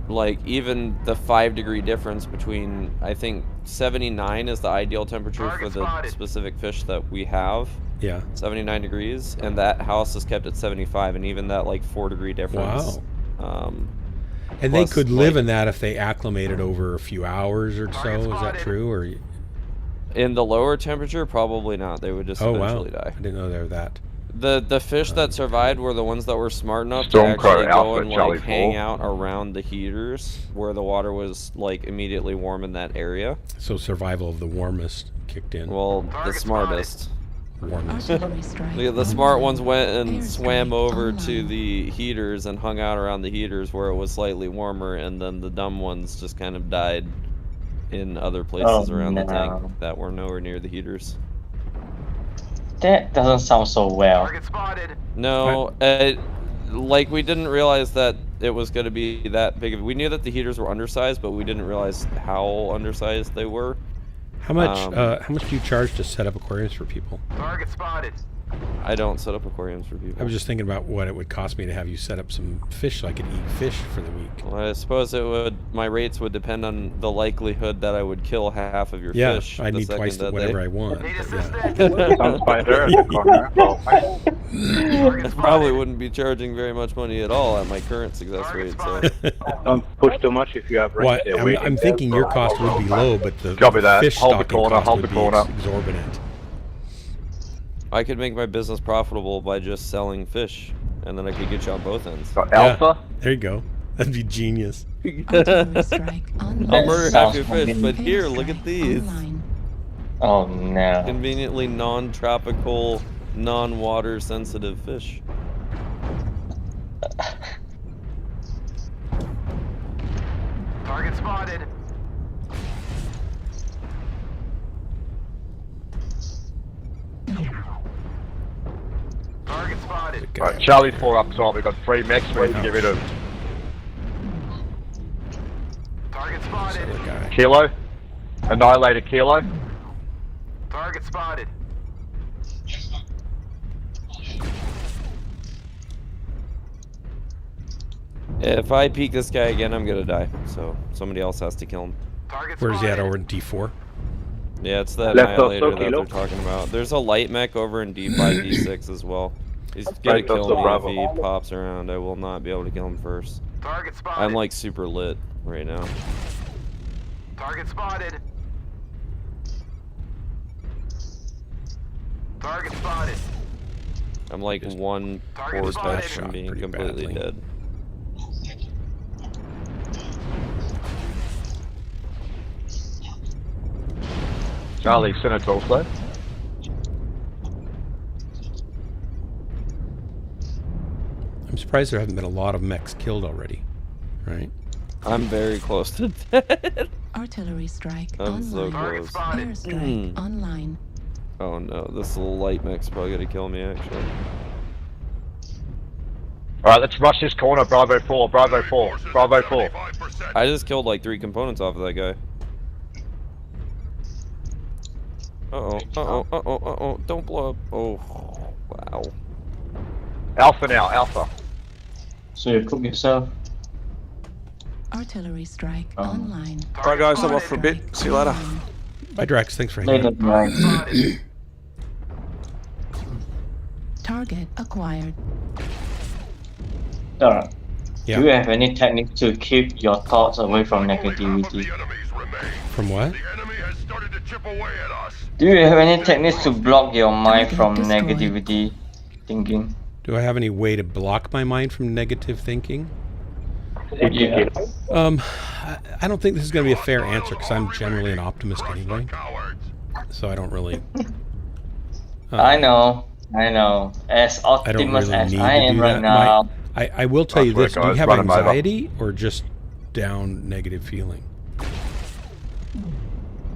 Like even the 5-degree difference between, I think 79 is the ideal temperature Target for the spotted. specific fish that we have. Yeah. 79 degrees, and that house is kept at 75, and even that like 4-degree difference. Wow. And they plus, could live like, in that if they acclimated over a few hours or so. Target Is that spotted. true? Or in the lower temperature, probably not. They would just oh wow, eventually die. I didn't know they were that. The fish that survived were the ones that were smart enough to Stormcrow actually go Alpha, and Charlie like hang 4. out around the heaters where the water was like immediately warm in that area. So survival of the warmest kicked in. Well, the Target smartest. Warmest. Artillery strike. The smart ones went and Airstrike swam over to online. the heaters and hung out around the heaters where it was slightly warmer, and then the dumb ones just kind of died in other places around the tank that were nowhere near the heaters. That doesn't sound so well. Target spotted. No, like we didn't realize that it was going to be that big of. We knew that the heaters were undersized, but we didn't realize how undersized they were. How much do you charge to set up aquariums for people? Target spotted. I don't set up aquariums for people. I was just thinking about what it would cost me to have you set up some fish so I could eat fish for the week. Well, I suppose it would. My rates would depend on the likelihood that I would kill half of your Yeah, fish. I the need second twice that whatever they- I want. Need But yeah. assistance. Some spider in the corner. Well, Target I spotted. probably wouldn't be charging very much money at all at my current success Target rate. So spotted. don't push too much if you have Well, range. They're I'm thinking your cost would be low, but the Copy that. fish Hold the stocking corner, cost hold would the be corner. exorbitant. I could make my business profitable by just selling fish, and then I could get you on both ends. Got Alpha. There you go. That'd be genius. Artillery strike I'll online. murder half sounds your fish, but convenient. here, look at these. Online. Oh no. Conveniently non-tropical, non-water sensitive fish. Target spotted. Target spotted. Good guy. Alright, Charlie 4 up top. We've got 3 mechs we need to get rid of. Target spotted. Other guy. Kilo. Annihilator Kilo. Target spotted. If I peek this guy again, I'm gonna die. So somebody else has to kill him. Target Where's he at? spotted. Over in D4? Yeah, it's that Left of annihilator that Kilo. they're talking about. There's a light mech over in D5, D6 as well. He's gonna Right, that's kill the me Bravo. if he pops around. I will not be able to kill him first. Target spotted. I'm like super lit right now. Target spotted. Target spotted. I'm like Just one target force spotted. back from Shot being pretty completely badly. dead. Charlie, Senate also. I'm surprised there haven't been a lot of mechs killed already. Right? I'm very close to dead. Artillery strike I'm so online. Target close. spotted. Airstrike online. Oh no, this little light mech's probably gonna kill me actually. Alright, let's rush this corner. Bravo 4, Bravo 4, Bravo 4. I just killed like 3 components off of that guy. Uh-oh, don't blow up. Oh, wow. Alpha now, Alpha. So you cook yourself? Artillery strike online. Alright guys, I'm off for a bit. See you later. Online. Bye, Drax. Thanks for hanging Later, out. guys. Spotted. Target acquired. Alright. Yeah. Do you have any technique to keep your thoughts away from negativity? From what? Do you have any techniques to block your mind Target from destroyed. negativity thinking? Do I have any way to block my mind from negative thinking? Yeah. I don't think this is going to be a fair answer because I'm generally an optimist anyway. So I don't really. I know. As I don't optimistic really as need I to am do right that. now, I will tell you That's this: right, do you guys. have Run 'em over. anxiety or just down negative feeling?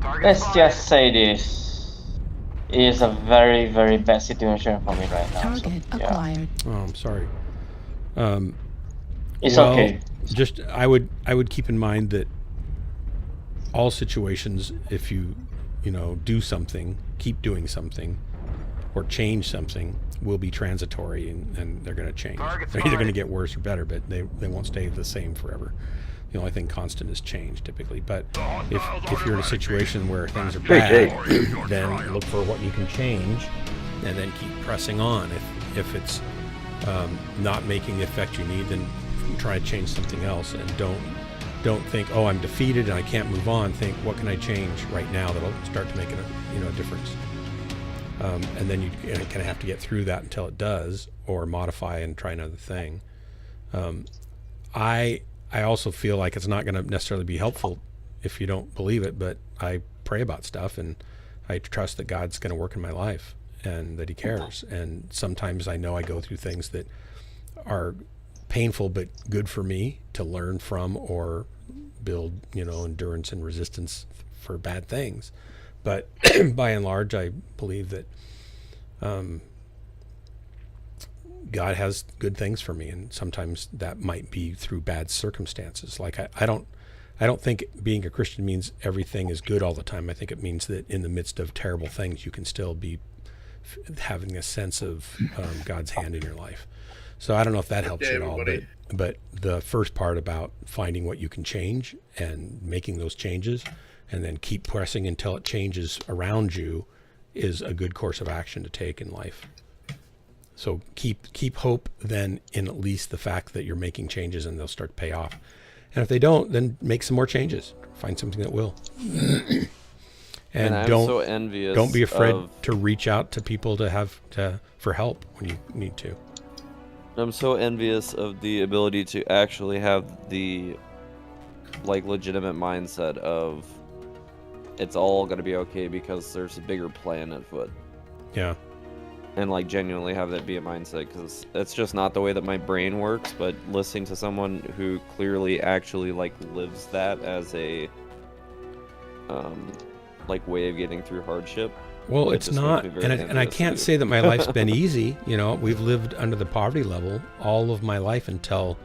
Target let's spotted. just say this. It is a very, very bad situation for me right now. So, Target yeah. acquired. Oh, I'm sorry. It's Well, okay. Just I would keep in mind that all situations, if you do something, keep doing something, or change something will be transitory, and they're going to change. Target They're either going to spotted. get worse or better, but they won't stay the same forever. The only thing constant is change, typically. But if you're in a situation where things are bad, then look for what you can change, and then keep pressing on. If it's not making the effect you need, then try to change something else, and don't think, oh, I'm defeated and I can't move on. Think, what can I change right now that'll start to make a difference? And then you kind of have to get through that until it does, or modify and try another thing. I also feel like it's not going to necessarily be helpful if you don't believe it, but I pray about stuff, and I trust that God's going to work in my life and that he cares. And sometimes I know I go through things that are painful but good for me to learn from or build, endurance and resistance for bad things. But by and large, I believe that God has good things for me, and sometimes that might be through bad circumstances. Like I don't think being a Christian means everything is good all the time. I think it means that in the midst of terrible things, you can still be having a sense of God's hand in your life. So I don't know if that helps you at all, but the first part about finding what you can change and making those changes, and then keep pressing until it changes around you, is a good course of action to take in life. So keep hope then in at least the fact that you're making changes, and they'll start to pay off. And if they don't, then make some more changes. Find something that will. And I'm don't so envious. Don't be afraid to reach out to people for help when you need to. I'm so envious of the ability to actually have the legitimate mindset of it's all gonna be okay because there's a bigger plan at foot. Yeah. And genuinely have that be a mindset, because it's just not the way that my brain works. But listening to someone who clearly actually lives that as a way of getting through hardship. Well, it's not, and I can't say that my life's been easy. We've lived under the poverty level all of my life until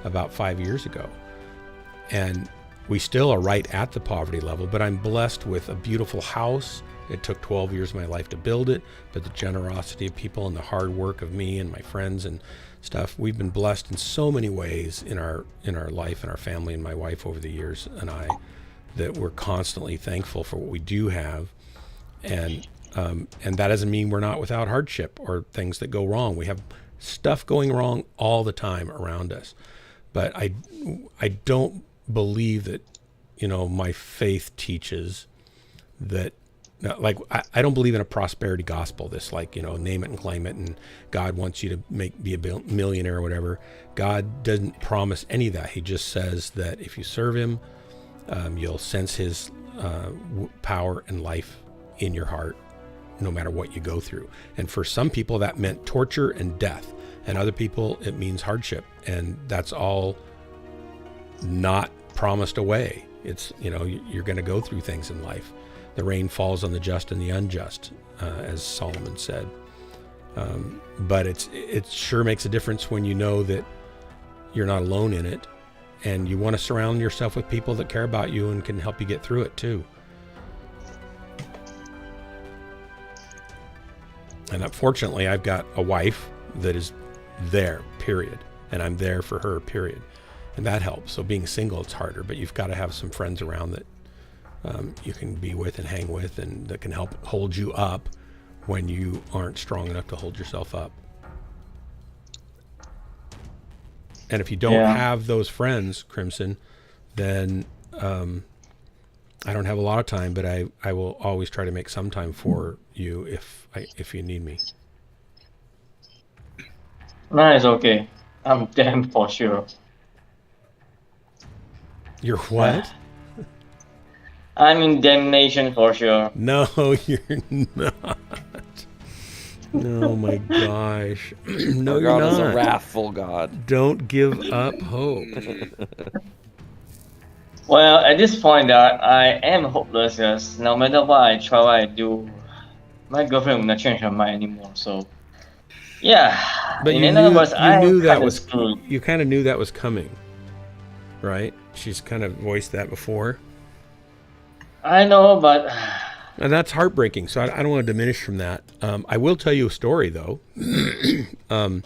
about 5 years ago, and we still are right at the poverty level. But I'm blessed with a beautiful house. It took 12 years of my life to build it, but the generosity of people and the hard work of me and my friends and stuff, we've been blessed in so many ways in our life and our family and my wife over the years and I, that we're constantly thankful for what we do have. And that doesn't mean we're not without hardship or things that go wrong. We have stuff going wrong all the time around us. But I don't believe that, my faith teaches that, I don't believe in a prosperity gospel, this name it and claim it, and God wants you to be a millionaire or whatever. God doesn't promise any of that. He just says that if you serve him, you'll sense his power and life in your heart, no matter what you go through. And for some people that meant torture and death, and other people it means hardship, and that's all not promised away. It's, you're going to go through things in life. The rain falls on the just and the unjust, as Solomon said. But it sure makes a difference when you know that you're not alone in it, and you want to surround yourself with people that care about you and can help you get through it too. And unfortunately, I've got a wife that is there, period. And I'm there for her, period. And that helps. So being single, it's harder, but you've got to have some friends around that you can be with and hang with, and that can help hold you up when you aren't strong enough to hold yourself up. And if you don't have those friends, Crimson, then I don't have a lot of time, but I will always try to make some time for you if you need me. No, it's okay. I'm damn for sure. You're what? I'm in damnation for sure. No, you're not. No, my gosh. No, Our you're God not. is a wrathful God. Don't give up hope. Well, at this point, I am hopeless. Yes, no matter what I try, what I do, my girlfriend will not change her mind anymore. So, yeah. But you kind of knew that was coming, right? She's kind of voiced that before. I know, but And that's heartbreaking. So I don't want to diminish from that. I will tell you a story, though. A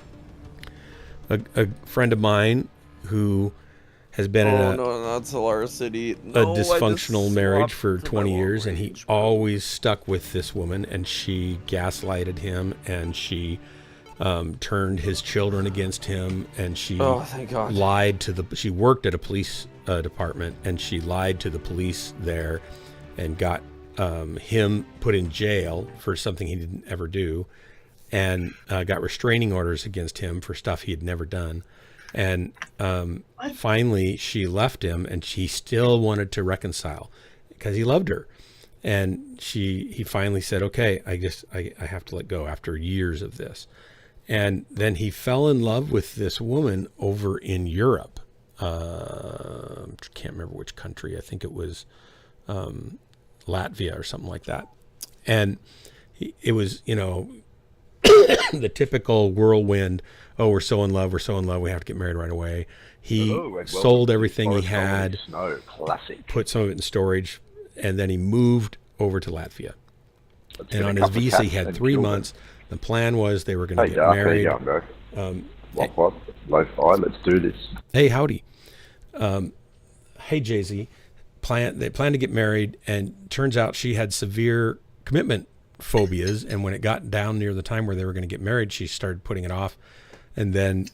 friend of mine who has been in a dysfunctional marriage for 20 years, and he always stuck with this woman, and she gaslighted him, and she turned his children against him, and she lied to she worked at a police department, and she lied to the police there and got him put in jail for something he didn't ever do, and got restraining orders against him for stuff he had never done. And finally she left him, and she still wanted to reconcile because he loved her. And he finally said, okay, I have to let go after years of this. And then he fell in love with this woman over in Europe. Can't remember which country. I think it was Latvia or something like that. And it was, the typical whirlwind. Oh, we're so in love. We have to get married right away. He sold everything he had, put some of it in storage, and then he moved over to Latvia. And on his visa, he had 3 months. The plan was they were going to get married. Let's do this. Hey, howdy. Hey, Jay-Z. They planned to get married, and turns out she had severe commitment phobias. And when it got down near the time where they were going to get married, she started putting it off. And then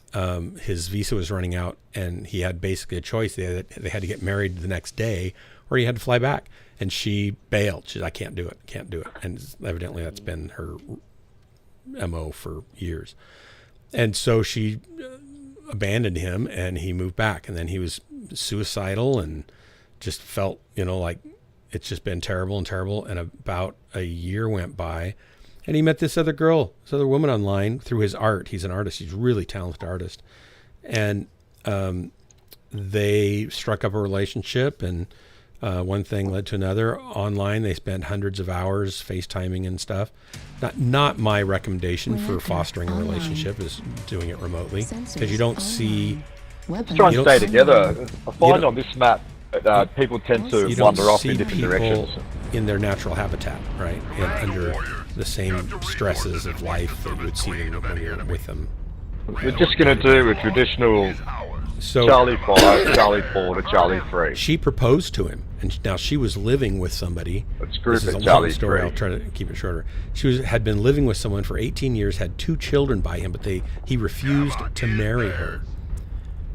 his visa was running out, and he had basically a choice. They had to get married the next day, or he had to fly back. And she bailed. She said, I can't do it. And evidently that's been her MO for years. And so she abandoned him, and he moved back. And then he was suicidal and just felt, like it's just been terrible. And about a year went by, and he met this other woman online through his art. He's an artist. He's a really talented artist. And they struck up a relationship, and one thing led to another. Online, they spent hundreds of hours FaceTiming and stuff. Not my recommendation for fostering a relationship is doing it remotely, because you don't see. Let's try and stay together. I find on this map that people tend to wander off in different directions. In their natural habitat, right? And under the same stresses of life that you would see them when you're with them. We're just going to do a traditional Charlie 5, Charlie 4 to Charlie 3. She proposed to him, and now she was living with somebody. Let's group this is a Charlie long story. 3. I'll try to keep it shorter. She had been living with someone for 18 years, had 2 children by him, but he refused to marry her.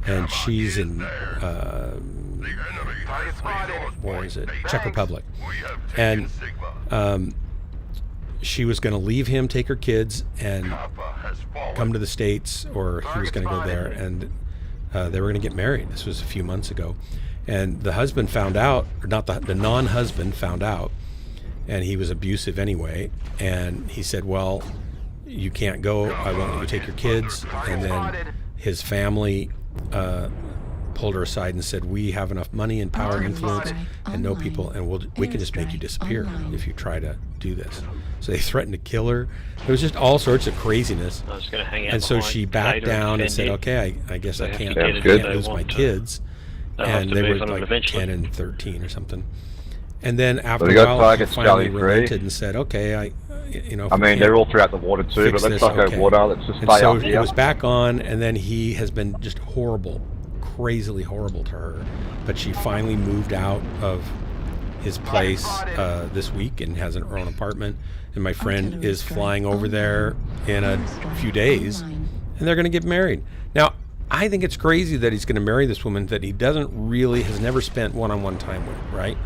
And she's in where is it? Czech Republic. And she was going to leave him, take her kids, and come to the States, or he was going to go there, and they were going to get married. This was a few months ago. And the husband found out, or not the non-husband found out, and he was abusive anyway. And he said, well, you can't go. I won't let you take your kids. And then his family pulled her aside and said, we have enough money and power and influence and know people, and we can just make you disappear if you try to do this. So they threatened to kill her. It was just all sorts of craziness. I was gonna hang out and so she backed down and said, okay, I guess I can't lose my kids. And they were like 10 and 13 or something. And then after a while, he finally relented and said, okay, I mean, they're all throughout the water too, but let's not go water. Let's just stay up here. It was back on, and then he has been just crazily horrible to her. But she finally moved out of his place this week and has her own apartment. And my friend is flying over there in a few days, and they're going to get married. Now, I think it's crazy that he's going to marry this woman that he has never spent one-on-one time with, right?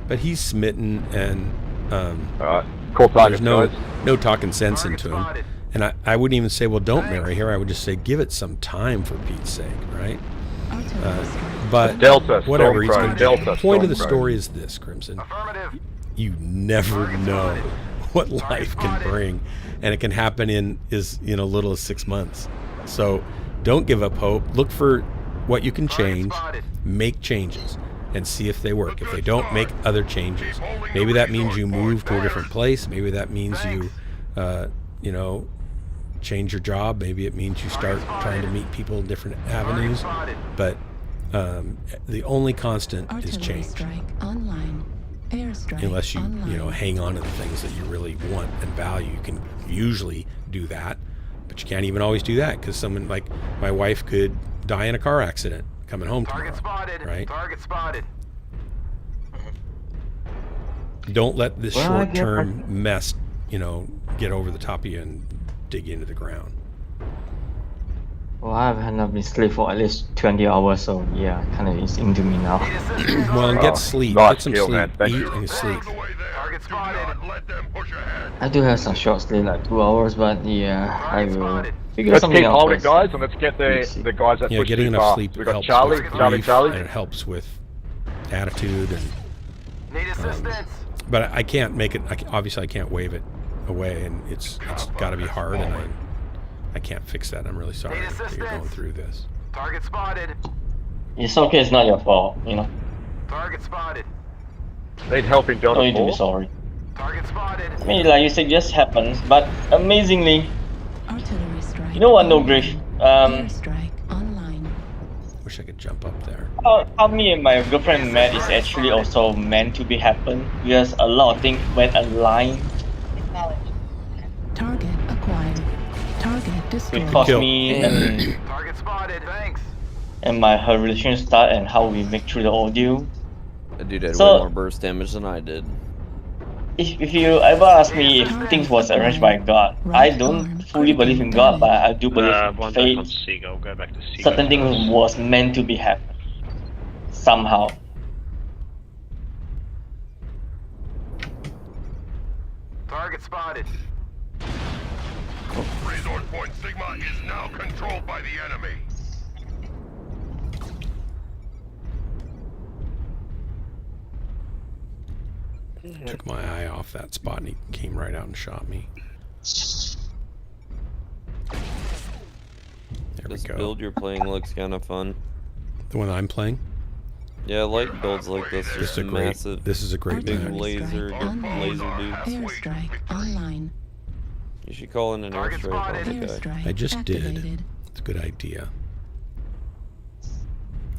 But he's smitten, and there's no talking sense into him. And I wouldn't even say, well, don't marry her. I would just say, give it some time, for Pete's sake, right? But whatever, he's going to do. The point of the story is this, Crimson. You never know what life can bring, and it can happen in as little as 6 months. So don't give up hope. Look for what you can change, make changes, and see if they work. If they don't, make other changes. Maybe that means you move to a different place. Maybe that means you, change your job. Maybe it means you start trying to meet people in different avenues. But the only constant is change. Airstrike unless you online. hang on to the things that you really want and value. You can usually do that, but you can't even always do that because someone like my wife could die in a car accident coming home Target tomorrow, spotted. right? Target spotted. Don't let this Well, I get short-term mess, get over the top of you and dig you into the ground. Well, I've not been asleep for at least 20 hours, so yeah, kind of is into me now. Need assistance. Well, and Oh, get sleep. nice Get some kill, sleep. man. Thank Eat you. and sleep. Target spotted. I do have some short sleep, like 2 hours, but yeah, I Target will spotted. figure Let's something keep out holding, first. guys, and let's get the guys that Yeah, push getting too enough far. sleep We got helps Charlie, with Charlie, grief, Charlie. and it helps with attitude. Need assistance. But I can't make it. Obviously, I can't wave it away, and it's got to be hard, and I can't fix that. I'm really sorry Need that you're going assistance. through this. Target spotted. It's okay, it's not your fault, Target spotted. Need help in Don't Delta need to be 4. sorry. Target spotted. I mean, like you said, just happens, but amazingly, Artillery strike. you know what, no grief. Airstrike online. Wish I could jump up there. How me and my girlfriend met is actually also meant to be happen because a lot of things went aligned. Target acquired. Target destroyed. Because kill. me and Target spotted. Thanks. her relationship start and how we make through the ordeal. That dude had So- way more burst damage than I did. If you ever ask me if things was arranged by God, I don't fully believe in God, but I do believe in One back on fate. Seagull, go back to Seagull. Certain things was meant to be happen somehow. Target spotted. Resource point Sigma is now controlled by the enemy. Took my eye off that spot, and he came right out and shot me. There we This go. build you're playing looks kind of fun. The one I'm playing. Yeah, I like builds like this. This Just is a great. massive, This is a great big map. laser dudes. Airstrike online. You should call in an Target airstrike on spotted. the guy. Airstrike I just did. activated. It's a good idea.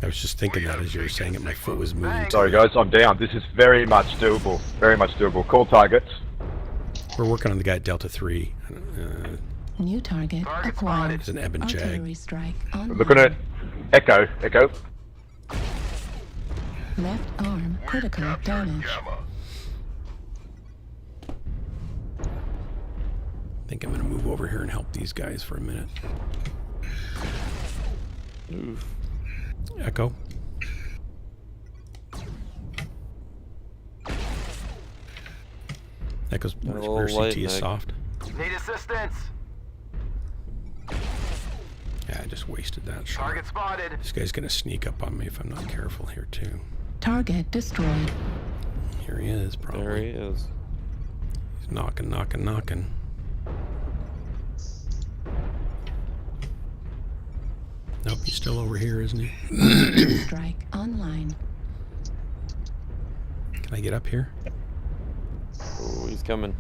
I was just thinking that as you were saying it, my foot was moving. Sorry, guys, I'm down. This is very much doable. Very much doable. Call targets. We're working on the guy at Delta 3. New target Target acquired. It's an Ebb and Jag. Artillery strike online. Looking at Echo. Echo. Left arm critical damage. Gamma. I think I'm going to move over here and help these guys for a minute. Oof. Echo. Echo's where light CT is mag. soft. Need assistance. Yeah, I just wasted that shot. Target spotted. This guy's going to sneak up on me if I'm not careful here too. Target destroyed. Here he is, probably. There he is. He's knocking, knocking, knocking. Nope, he's still over here, isn't he? Strike online. Can I get up here? Oh, he's coming.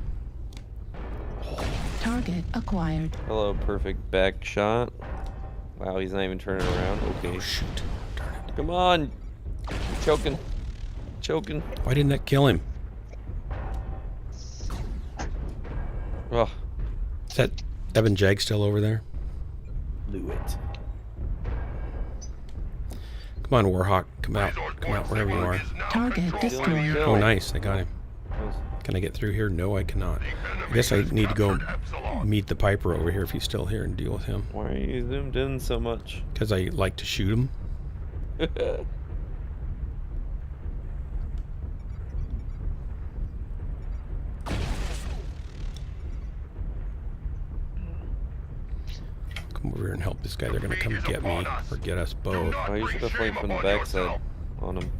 Target acquired. Hello, perfect back shot. Wow, he's not even turning around. Okay. Oh, shoot. Darn it. Come on. You're choking. Choking. Why didn't that kill him? Oh, Is that Evan Jag still over there? Blew it. Come on, Warhawk. Come out. Come out wherever you are. Target destroyed. Oh, nice. I got him. Can I get through here? No, I cannot. I guess I need to go meet the Piper over here if he's still here and deal with him. why are you zoomed in so much? Because I like to shoot him. Come over here and help this guy. They're going to come get me or get us both. Oh, you should have played from the backside on him.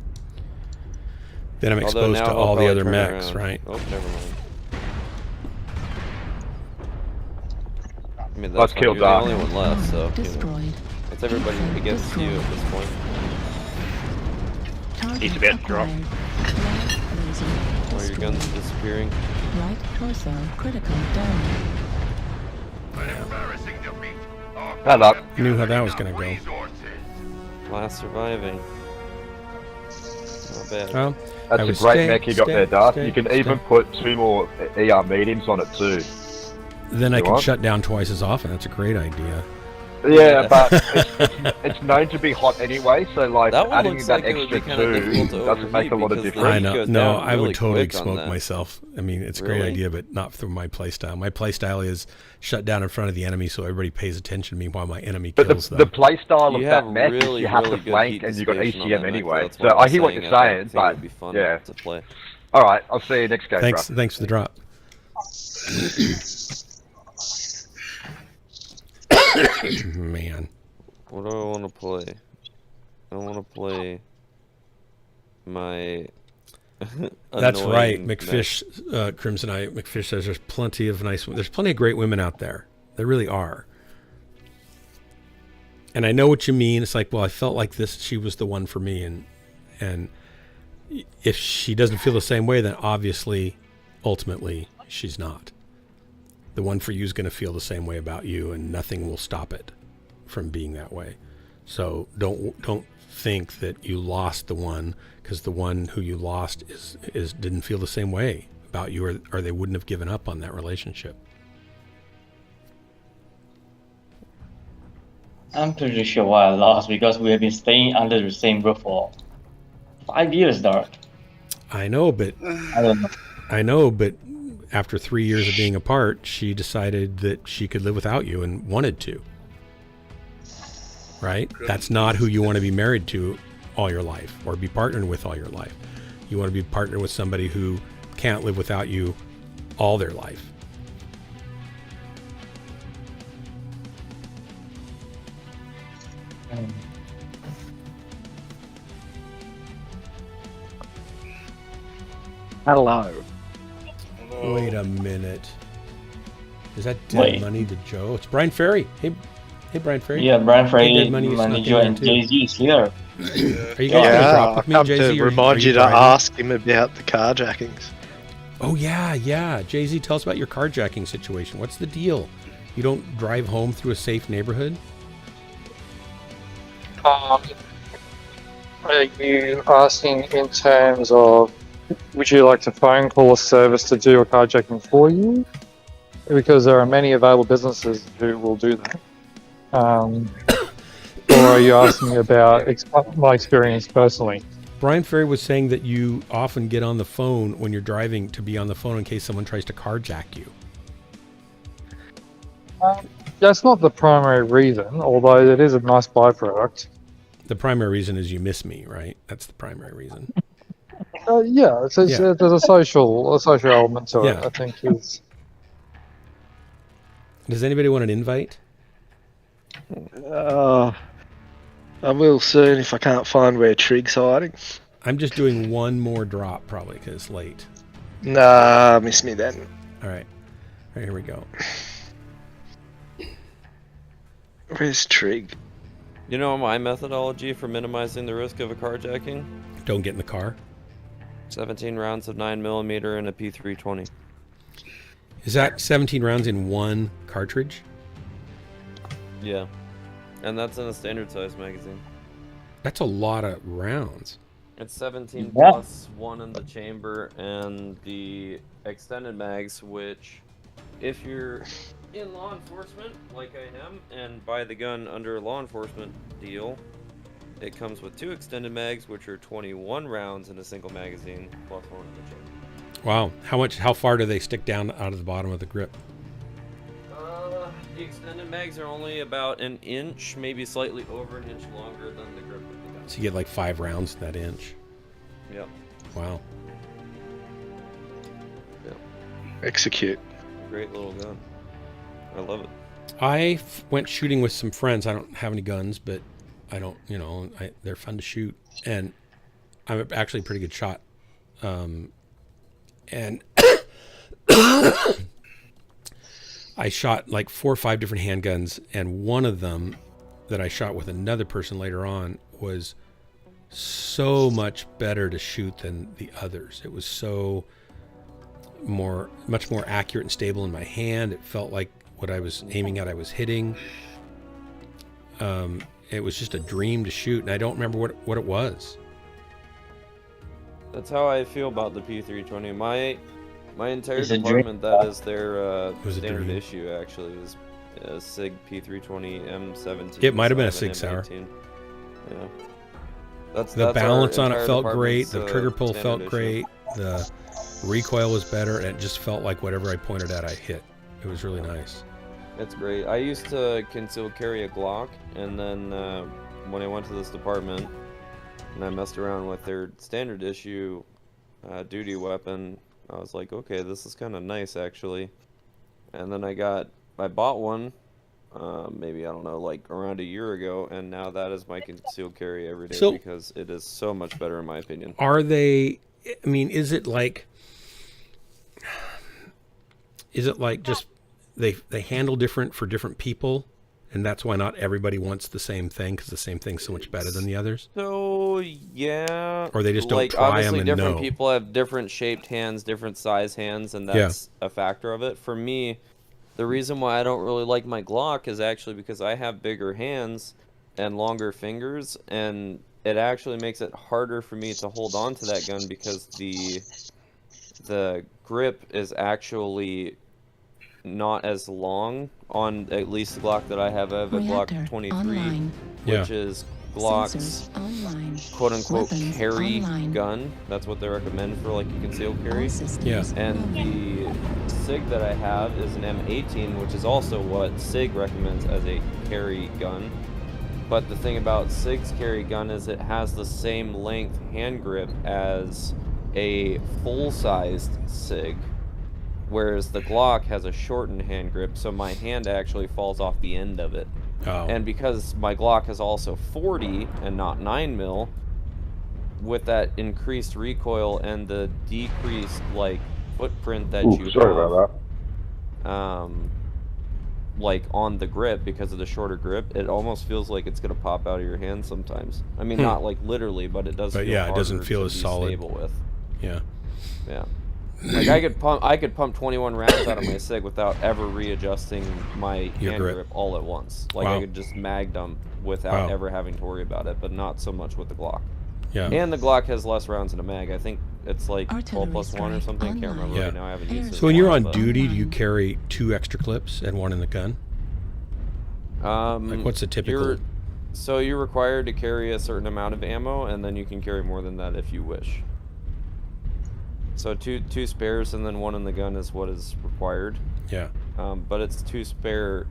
Then I'm Although exposed now to he'll all the probably other turn mechs, around. right? Oh, never mind. I mean, Let's that's fine. kill You're the Doc. only one left, so you know, Destroyed. that's everybody against you at this point. Target He's about to drop. acquired. Light laser Or your guns destroyed. disappearing. Right torso critical damage. Embarrassing defeat. Our Bad luck. Knew how that was going to go. resources. Last surviving. Not bad. Well, That's I a was great mech you got there, Darth. You can even stay. put 2 more ER mediums on it too. Then I You can want? shut down twice as often. That's a great idea. Yeah, but it's known to be hot anyway, so like That one adding looks that like it would be extra kind of difficult to 2 doesn't make a overheat lot of because the difference. I heat know. goes No, down I would really totally quick on smoke that. myself. I mean, it's a great Really? idea, but not through my playstyle. My playstyle is shut down in front of the enemy so everybody pays attention to me while my enemy But kills the them. play style of You that have mech is really, you have really to good flank heat and you got dissipation on ECM that mech, anyway. that's So why I I was hear what you're I saying, think it but would be fun yeah. to play. All right, I'll see you next game, Thanks bro. for the drop. Man. What do I want to play? I want to play my. That's right, annoying McFish, Crimson Eye. McFish says there's plenty of there's plenty of great women out there. There really are. And I know what you mean. It's like, well, I felt like she was the one for me, and if she doesn't feel the same way, then obviously, ultimately, she's not. The one for you is going to feel the same way about you, and nothing will stop it from being that way. So don't think that you lost the one because the one who you lost is didn't feel the same way about you, or they wouldn't have given up on that relationship. I'm pretty sure why I lost because we have been staying under the same roof for 5 years, Dark. I know, but I don't know. I know, but after 3 years of being apart, she decided that she could live without you and wanted to. Right? That's not who you want to be married to all your life or be partnered with all your life. You want to be partnered with somebody who can't live without you all their life. Hello. Wait a minute. Is that dead money to Joe? It's Brian Ferry. Hey, Brian Ferry. Yeah, Brian Ferry, Dead Money is Money snuck in Joe, there and too. Jay-Z is here. Are you guys gonna Yeah, drop with I've me, come Jay-Z? to or remind are you to driving? ask him about the carjackings. Oh yeah. Jay-Z, tell us about your carjacking situation. What's the deal? You don't drive home through a safe neighborhood? Are you asking in terms of would you like to phone call a service to do a carjacking for you? Because there are many available businesses who will do that. Or are you asking about my experience personally? Brian Ferry was saying that you often get on the phone when you're driving to be on the phone in case someone tries to carjack you. That's not the primary reason, although it is a nice byproduct. The primary reason is you miss me, right? That's the primary reason. Yeah, there's a social element to it. I think is. Does anybody want an invite? I will soon if I can't find where Trig's hiding. I'm just doing one more drop probably because it's late. Nah, miss me then. All right, here we go. Where's Trig? You know my methodology for minimizing the risk of a carjacking? Don't get in the car. 17 rounds of 9mm and a P320. Is that 17 rounds in one cartridge? Yeah. And that's in a standard size magazine. That's a lot of rounds. It's 17 plus 1 in the chamber and the extended mags, which if you're in law enforcement, like I am, and buy the gun under a law enforcement deal, it comes with 2 extended mags, which are 21 rounds in a single magazine, plus 1 in the chamber. Wow. How far do they stick down out of the bottom of the grip? The extended mags are only about an inch, maybe slightly over an inch longer than the grip of the gun. So you get like 5 rounds in that inch. Yep. Wow. Yep. Execute. Great little gun. I love it. I went shooting with some friends. I don't have any guns, but I don't, they're fun to shoot. And I'm actually a pretty good shot. And I shot like 4 or 5 different handguns, and one of them that I shot with another person later on was so much better to shoot than the others. It was much more accurate and stable in my hand. It felt like what I was aiming at, I was hitting. It was just a dream to shoot, and I don't remember what it was. That's how I feel about the P320. My entire It's a department, dream. that is their was a standard dream. issue, actually. It was a SIG P320 M17. It might have been a SIG SIG Sauer. Yeah. That's The our balance on it entire felt great. department's, The trigger pull standard felt issue. great. The recoil was better, and it just felt like whatever I pointed at, I hit. It was really nice. It's great. I used to conceal carry a Glock, and then when I went to this department and I messed around with their standard issue duty weapon, I was like, okay, this is kind of nice actually. And then I bought one, maybe, I don't know, like around a year ago, and now that is my concealed carry every day because it is so much better in my opinion. Are they? I mean, is it like just they handle different for different people, and that's why not everybody wants the same thing because the same thing's so much better than the others? So yeah, or they just don't like, try obviously them and different know. people have different shaped hands, different size hands, and that's a factor of it. For me, the reason why I don't really like my Glock is actually because I have bigger hands and longer fingers, and it actually makes it harder for me to hold on to that gun because the grip is actually not as long on at least the Glock that I have. I have a Glock 23, online. which is Glock's Sensors online. quote-unquote Weapons carry online. gun. That's what they recommend for like a concealed carry. All systems Yeah. And online. the SIG that I have is an M18, which is also what SIG recommends as a carry gun. But the thing about SIG's carry gun is it has the same length hand grip as a full-sized SIG, whereas the Glock has a shortened hand grip, so my hand actually falls off the end of it. Oh. And because my Glock is also 40 and not 9mm, with that increased recoil and the decreased like footprint that you Sorry have, about like on the grip because of the shorter grip, it almost feels like it's gonna pop out of your hand sometimes. I mean, not like literally, but it does. But feel yeah, it doesn't harder feel to as be solid. Stable with. Yeah. Yeah. Like I could pump 21 rounds out of my SIG without ever readjusting my Your hand grip. grip all at once. Like Wow. I could just mag dump without Wow. ever having to worry about it, but not so much with the Glock. Yeah. And the Glock has less rounds in a mag. I think it's like 12 Artillery plus 1 or strike something. I can't online. remember Yeah. right now. I haven't used it. So when you're on but, duty, do you Online. carry 2 extra clips and 1 in the gun? Like what's the typical? So you're required to carry a certain amount of ammo, and then you can carry more than that if you wish. So two spares and then 1 in the gun is what is required. Yeah. But it's 2 spare,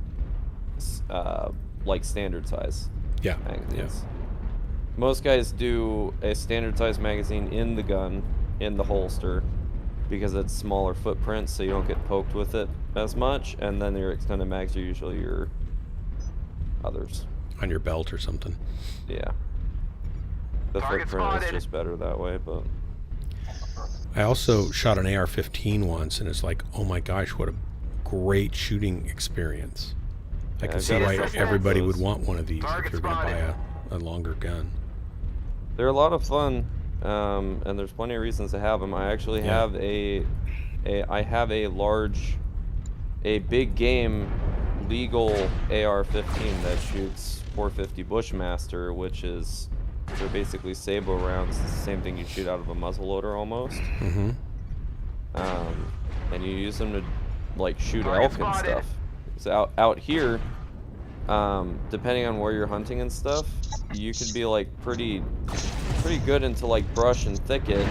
like standard size Yeah. magazines. Most guys do a standard size magazine in the gun, in the holster, because it's smaller footprint, so you don't get poked with it as much. And then your extended mags are usually your others. On your belt or something. Yeah. The Target footprint is spotted. just better that way, but. I also shot an AR-15 once, and it's like, oh my gosh, what a great shooting experience. I can I've see got a why couple everybody of would those. want one of these if Target you're going to buy spotted. a longer gun. They're a lot of fun, and there's plenty of reasons to have them. I actually Yeah. have I have a big game legal AR-15 that shoots 450 Bushmaster, which is, they're basically sabot rounds. It's the same thing you shoot out of a muzzleloader almost. Mm-hmm. And you use them to like shoot Target elk and spotted. stuff. So out here, depending on where you're hunting and stuff, you could be like pretty good into like brush and thicket.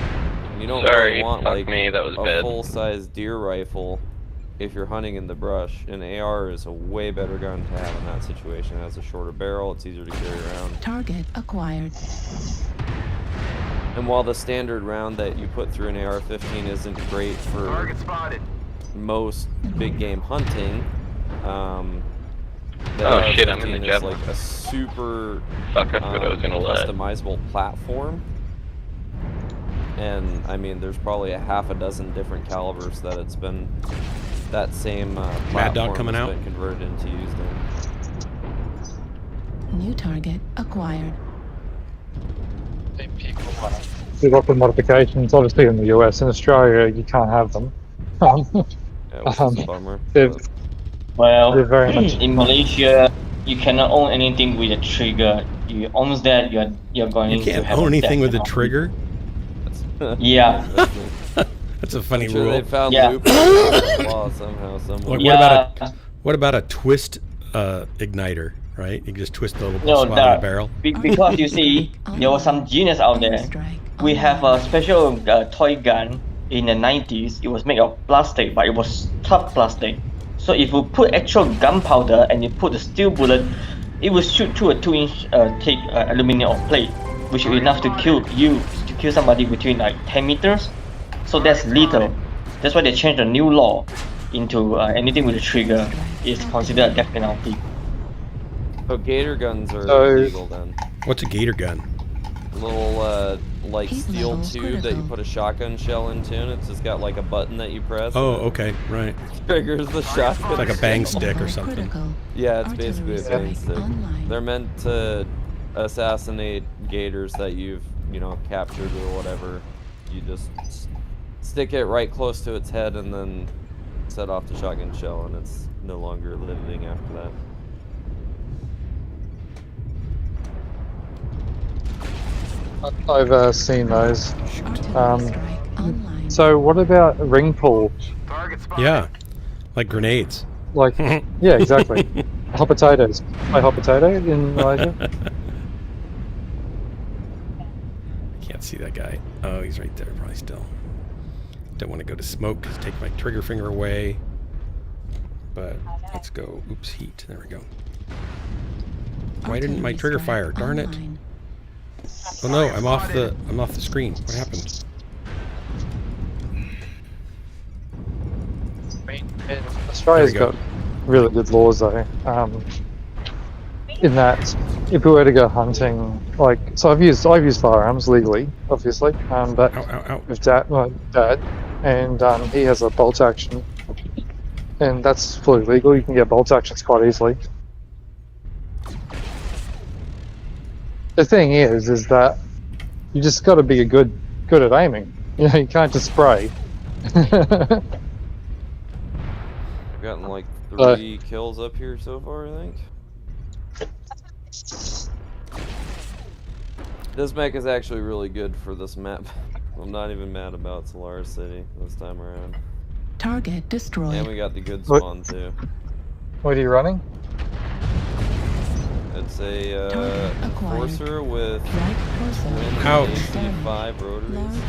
You don't really want like a full-size deer rifle if you're hunting in the brush. An AR is a way better gun to have in that situation. It has a shorter barrel, it's easier to carry around. Target acquired. And while the standard round that you put through an AR-15 isn't great for Target spotted. most big game hunting, the Oh, shit, I'm in the AR-15 jet. is like a super Fuck, that's what I was gonna let. customizable platform. And I mean, there's probably a half a dozen different calibers that it's been, that same platform coming has out? been converted into used in. New target acquired. The weapon modifications, obviously in the US. In Australia, you can't have them. Yeah, which is a bummer. they're- but- Well, They're very much- in Malaysia, you cannot own anything with a trigger. You own that, you're going You to can't have own a anything death with a penalty. trigger. Yeah. That's a funny I'm sure rule. they found Yeah. loopholes in the law somehow, somewhere. Like, what about a twist igniter? Right, you can just twist the little No, spot on the barrel. because you see, there was some genius out there. We have a special toy gun in the 90s. It was made of plastic, but it was tough plastic. So if you put actual gunpowder and you put the steel bullet, it will shoot through a 2-inch thick aluminum plate, which is enough to kill somebody between like 10 meters. So that's lethal. That's why they changed the new law into anything with a trigger is considered a death penalty. So gator guns are illegal then. What's a gator gun? A little like steel tube that you put a shotgun shell into, and it's just got like a button that you press. Oh, okay, right. Triggers the shotgun. It's like a bang stick or something. Yeah, it's basically a bang stick. They're meant to assassinate gators that you've, captured or whatever. You just stick it right close to its head and then set off the shotgun shell, and it's no longer living after that. I've seen those. So what about ring pull? Yeah, like grenades. Like, yeah, exactly. Hot potatoes. Play hot potato in Malaysia. I can't see that guy. Oh, he's right there, probably still. Don't want to go to smoke because take my trigger finger away. But let's go. Oops, heat. There we go. Why didn't my trigger fire? Darn it! Oh no, I'm off the screen. What happened? Australia's got really good laws though. In that, if we were to go hunting, so I've used firearms legally, obviously, but with my dad, and he has a bolt action, and that's fully legal. You can get bolt actions quite easily. The thing is that you just got to be good at aiming. You can't just spray. I've gotten like 3 kills up here so far, I think. This mech is actually really good for this map. I'm not even mad about Solaris City this time around. Target destroyed. And we got the good spawn too. What are you running? It's a Enforcer with Ouch. 5 rotaries.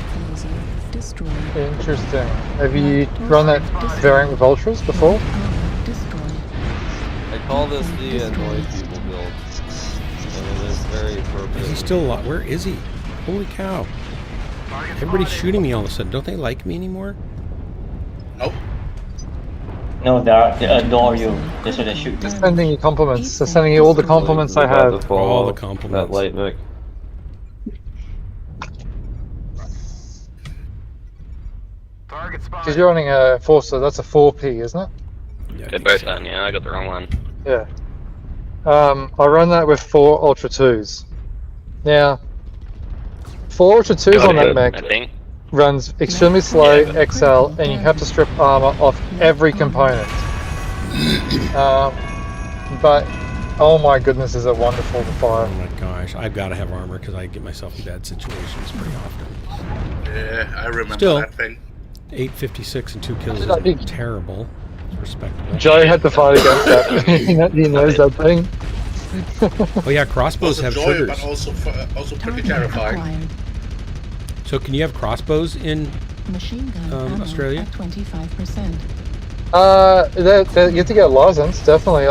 Interesting. Have you run that variant with Ultras before? I call this the annoy people build. And it is very appropriate. Is he still alive? Where is he? Holy cow. Everybody's shooting me all of a sudden. Don't they like me anymore? Nope. No, they adore you. That's why they shoot you. They're sending you compliments. They're sending you all the compliments I have. All the compliments. That light mech. Because you're running a Forcer, that's a 4P, isn't it? Yeah, They're both done, yeah, I got the wrong one. Yeah. I run that with 4 Ultra 2s. Now, 4 Ultra 2s on that mech I think. runs extremely slow, XL, and you have to strip armor off every component. But, oh my goodness, is it wonderful to fire. Oh my gosh, I've got to have armor because I get myself in bad situations pretty often. Yeah, I remember Still, that thing. 856 and 2 kills is terrible. It's respectable. Joe had to fight against that. He knows that thing. Oh yeah, crossbows have triggers. But also pretty terrifying. So can you have crossbows in Machine gun Australia? At 25%. You have to get a license, definitely.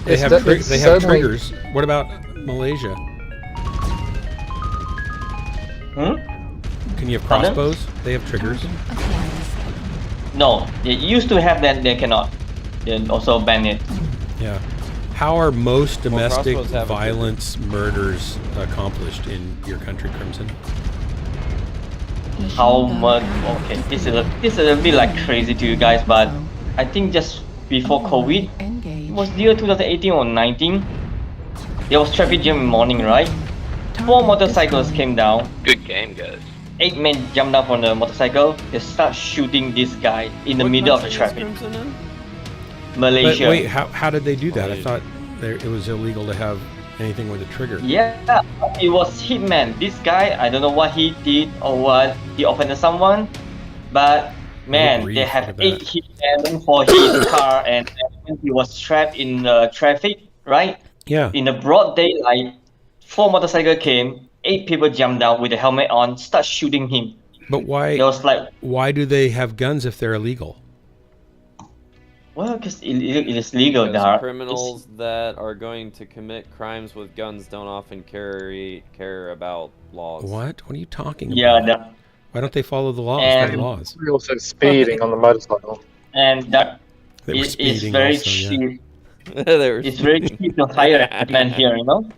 They have triggers. What about Malaysia? Can you have crossbows? They have triggers. No, they used to have that, they cannot. They also ban it. Yeah. How are most domestic crossbows have a violence murders accomplished in your country, Crimson? How much? Okay, this is a bit like crazy to you guys, but I think just before COVID, it was year 2018 or 19. There was traffic jam in the morning, right? 4 motorcycles came down. Good game, guys. 8 men jumped down from the motorcycle. They start shooting this guy in the middle of the traffic. Malaysia. But wait, how did they do that? I thought it was illegal to have anything with a trigger. Yeah, it was Hitman. This guy, I don't know what he did or what he offended someone, but man, grief, they look have at 8 hitmen for his car, and when he was trapped in traffic, right? Yeah. In the broad daylight, 4 motorcycles came, 8 people jumped down with the helmet on, start shooting him. But why? It was like, why do they have guns if they're illegal? well, because it is legal Because there. criminals that are going to commit crimes with guns don't often care about laws. What? What are you talking Yeah, about? Why don't they follow the laws? And- What laws? We're also speeding on the motorcycle. And that They were it is speeding very also, yeah. cheap. They were It's very cheap to hire a hitman here, you know?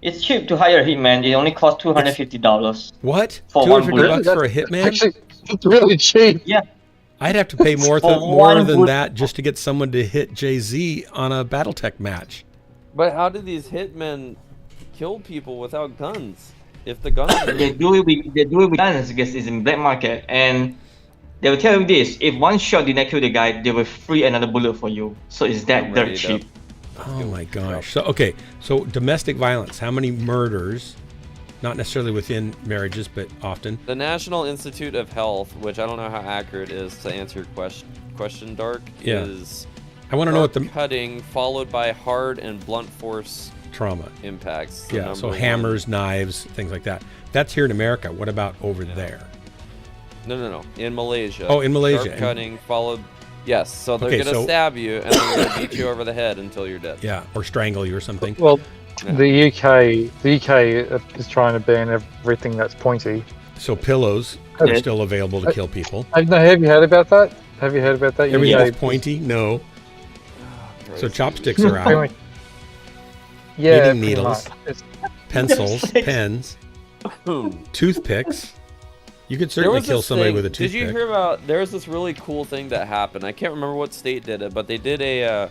It's cheap to hire a hitman. It only costs $250. What? For one $250 bullet. for a hitman? Actually, it's really cheap. Yeah. I'd have to pay more For more one than bullet. that just to get someone to hit Jay-Z on a BattleTech match. But how do these hitmen kill people without guns? If the guns are... They do it with guns because it's in black market, and they will tell you this: if one shot did not kill the guy, they will free another bullet for you. So it's that I'm dirt ready to- cheap. Oh my gosh. So okay, so domestic violence, how many murders? Not necessarily within marriages, but often. The National Institute of Health, which I don't know how accurate it is to answer your question, Dark, Yeah. is I want to know what the cutting followed by hard and blunt force trauma. impacts. the Yeah, so number hammers, knives, things like that. That's here in America. What about over there? one. No. In Malaysia. Oh, in Malaysia. Sharp cutting followed. Yes, so they're Okay, gonna so- stab you and they're gonna beat you over the head until you're dead. Yeah, or strangle you or something. Well, Yeah. the UK is trying to ban everything that's pointy. So pillows Okay. are still available to kill people. Have you heard about that? Have you heard about that? Everything UK is pointy? No. So Christ. chopsticks are Pretty out. much- Yeah, Knitting pretty needles. much. It's- Pencils, pens, toothpicks. You could certainly was kill this somebody thing- with a Did you toothpick. hear about? There was this really cool thing that happened. I can't remember what state did it, but they did a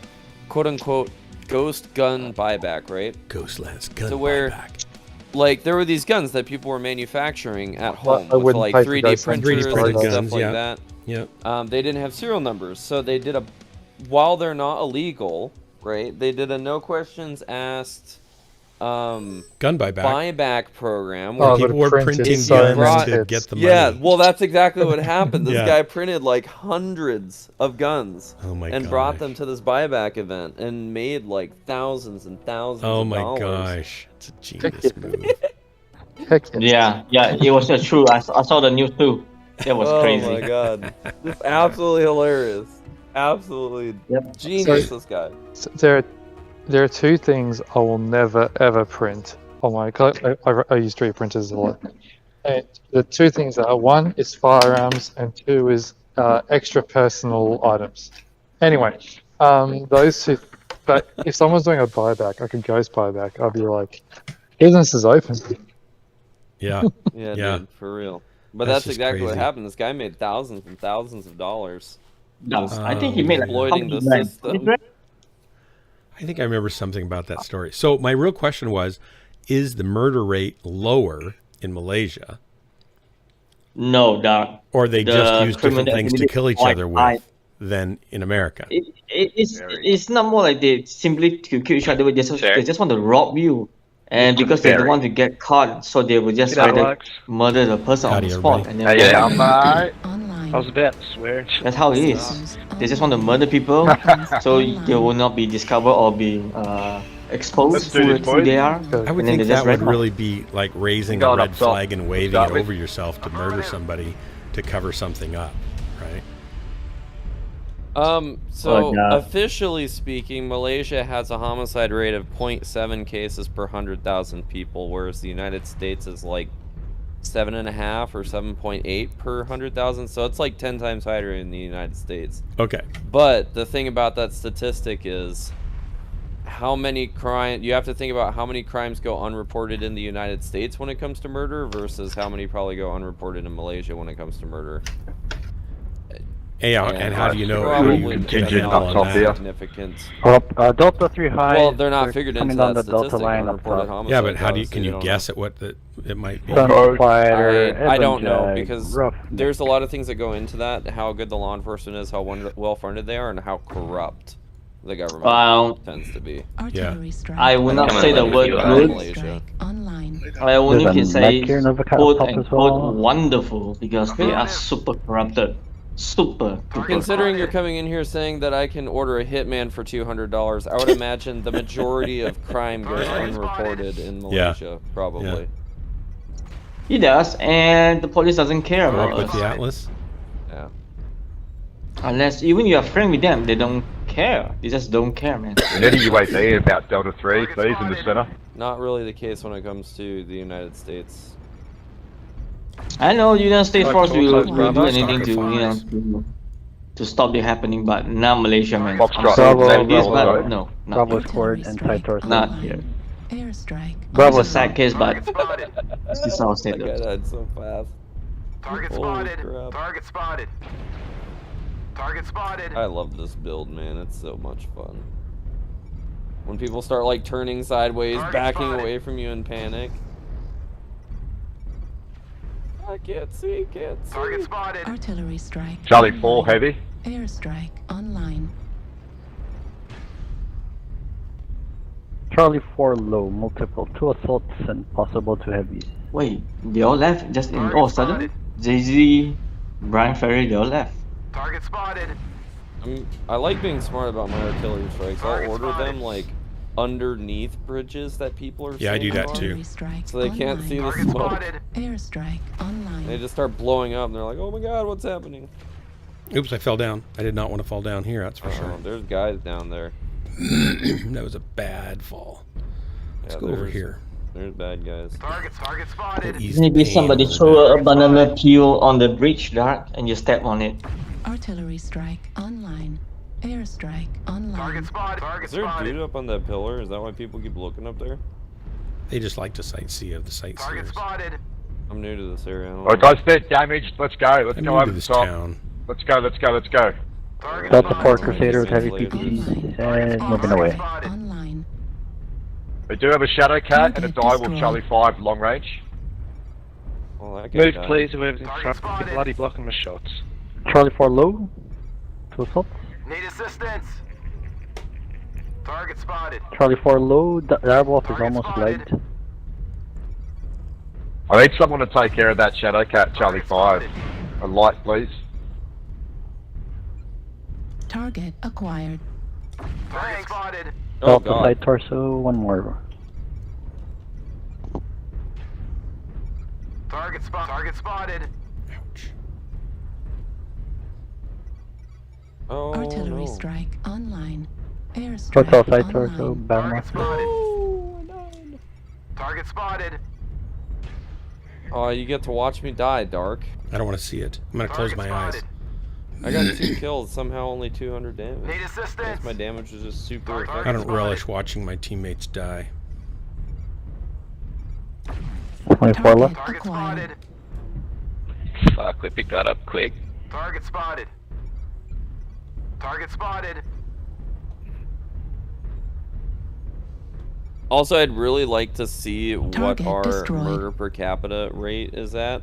quote unquote ghost gun buyback, right? Ghost last gun To where- buyback. Like there were these guns that people were manufacturing at home I with wouldn't like pay for 3D those printers 3D printed and stuff guns, like yeah. that. Yep. They didn't have serial numbers, so they did while they're not illegal, right? They did a no questions asked Gun buyback. buyback program where Oh, People but were printed printing so guns many to hits. get the money. yeah, well, that's exactly what happened. This Yeah. guy printed like hundreds of guns Oh my and gosh. brought them to this buyback event and made like thousands and thousands Oh of my dollars. gosh. It's a genius move. Heck yeah. Yeah, it was true. I saw the news too. That was Oh crazy. my god. Just absolutely hilarious. Absolutely Yep. genius, So- this guy. So there are two things I will never ever print. Oh my god, I use 3D printers a lot. And the two things are, one is firearms and two is extra personal items. Anyway, those two. But if someone's doing a buyback, like a ghost buyback, I'll be like, business is open. Yeah. Yeah, Yeah. dude, for real. But That's that's just exactly what crazy. happened. This guy made thousands and thousands of dollars. No, I think he made like Exploiting the 100 grand. system. I think I remember something about that story. So my real question was, is the murder rate lower in Malaysia, No, Doc. or they The just use different criminal things to activity kill each quite other high. with than in America? It's not more like they simply to kill each other. They Sure. just want to rob you, and because they don't want to get caught, so they will just G'day, either Alex. murder the person on Howdy, the spot. everybody. And then Hey, yeah, I'm alright. Online. I was about to swear. that's how it is. They just want to murder people, so they will not be discovered or be exposed Let's do to this, who boys. they are. I would and then think they that just would red mark. really be like raising a Going red up top. flag and waving Start it with- over yourself to murder somebody to cover something up, right? So yeah. officially speaking, Malaysia has a homicide rate of 0.7 cases per 100,000 people, whereas the United States is like 7.5 or 7.8 per 100,000. So it's like 10 times higher in the United States. Okay. But the thing about that statistic is how many crime you have to think about how many crimes go unreported in the United States when it comes to murder versus how many probably go unreported in Malaysia when it comes to murder. Yeah, and how do you know? Probably contingent not up top that here. significant. Delta 3 high. Well, they're not we're figured coming into on that the Delta statistic. line up Unreported top. homicide Yeah, but how do you goes, can you don't guess know. at what it might be? Gunfighter. I don't know Evans, because rough. there's a lot of things that go into that. How good the law enforcement is, how well funded they are, and how corrupt The government tends to be. Artillery strike. I would not say the word good. Online. I only can say here in the quote top and as quote well. wonderful because they are super corrupted. Super. Considering you're coming in here saying that I can order a hitman for $200, I would imagine the majority of crime goes unreported in Malaysia, probably. He does, and the police doesn't care about With us. the Atlas. Yeah. Unless even you are friend with them, they don't care. They just don't care, man. And any UAV about Delta 3, please, in the center. Not really the case when it comes to the United States. I know United States Force will do Bravo. anything to stop it happening, but not Malaysia, man. Foxtrot. But no, Bravo squared and side torso. not here. Airstrike. Bravo a sad case, but Spotted. this is our That state. guy died so fast. Target Holy spotted. crap. Target spotted. Target spotted. I love this build, man. It's so much fun. When people start like turning sideways, backing away from you in panic. I can't see, Target spotted. Artillery strike. Charlie 4, heavy. Airstrike online. Charlie 4 low, multiple, 2 assaults and possible 2 heavies. Wait, they all left just in all of a sudden? Jay-Z, Brian Ferry, they all left. Target spotted. I like being smart about my artillery strikes. I'll order them like underneath bridges that people are Yeah, I do that Artillery too. strike so they can't online. see the Target smoke. spotted. Airstrike online. They just start blowing up and they're like, oh my god, what's happening? Oops, I fell down. I did not want to fall down here, that's for sure. There's guys down there. That was a bad fall. Let's Yeah, go over there's- here. There's bad guys. Target spotted. Ease the Maybe pain somebody little threw bit. a banana peel on the bridge, Dark, and you step on it. Artillery strike online. Airstrike online. Target spotted. Target Is there a spotted. dude up on that pillar? Is that why people keep looking up there? They just like to sightsee of the Target sightseers. spotted. I'm new to this area. I don't Alright, know. guys, they're damaged. Let's go. Let's I'm go new to over the this top. town. Let's go, let's go, let's go. Target Delta spotted. 4 Crusader with heavy Target PPCs Target and spotted. moving away. Spotted. Online. We do have a Shadow Cat and a Target Direwolf destroyed. Charlie 5 long range. Well, that guy Move, died. please, whoever's in Target front. spotted. You're bloody blocking my shots. Charlie 4 low, 2 assaults. Need assistance. Target spotted. Charlie 4 low, Direwolf is Target almost spotted. lagged. I need someone to take care of that Shadow Cat Charlie Target 5. spotted. A light, please. Target acquired. Target spotted. Oh Delta god. side torso, 1 more. Target spotted. Ouch. Oh Artillery no. strike online. Airstrike Hotel side torso, online. bad Target mark. spotted. Oh, I died. Target spotted. Oh, you get to watch me die, Dark. I don't want to see it. I'm going to close Target my eyes. spotted. I got 2 kills, somehow only 200 damage. Need Guess assistance. my damage is just super Target I effective. don't relish watching my teammates die. 24 left. Target Acquired. spotted. Fuck, we picked that up quick. Target spotted. Target spotted. Also, I'd really like to see what Target our destroyed. murder per capita rate is at,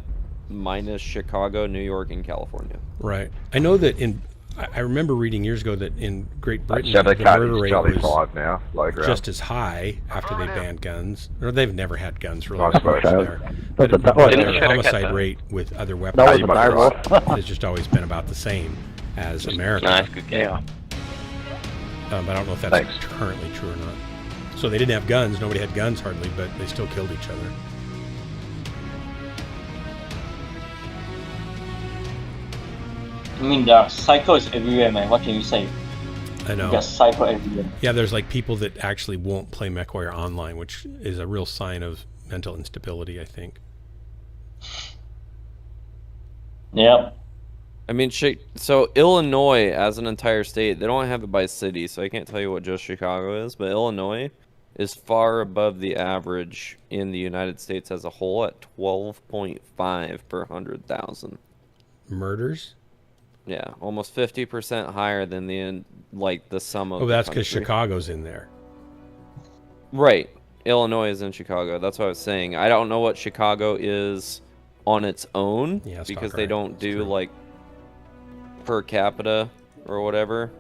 minus Chicago, New York, and California. Right. I know that I remember reading years ago that in Great Britain, Shadow the Cat murder is rate Charlie was 5 now. Low ground. just as high after they banned guns. Or they've never had guns really I suppose. there. But But that their was- Didn't Shadow Cat homicide though? rate with other weapons That was you a might be right. Direwolf. has just always been about the same as America. Nice, good game. Yeah. But I don't know if that's Thanks. currently true or not. So they didn't have guns. Nobody had guns hardly, but they still killed each other. I mean, there are cycles everywhere, man. What can you say? I know. There's cycle everywhere. Yeah, there's like people that actually won't play Mechwarrior online, which is a real sign of mental instability, I think. Yep. I mean, so Illinois, as an entire state, they don't have it by city, so I can't tell you what just Chicago is, but Illinois is far above the average in the United States as a whole at 12.5 per 100,000. Murders? Yeah, almost 50% higher than the sum of. Oh, the that's because country. Chicago's in there. Right. Illinois is in Chicago. That's what I was saying. I don't know what Chicago is on its own Yeah, it's because not they right. don't It's do true. like per capita or whatever.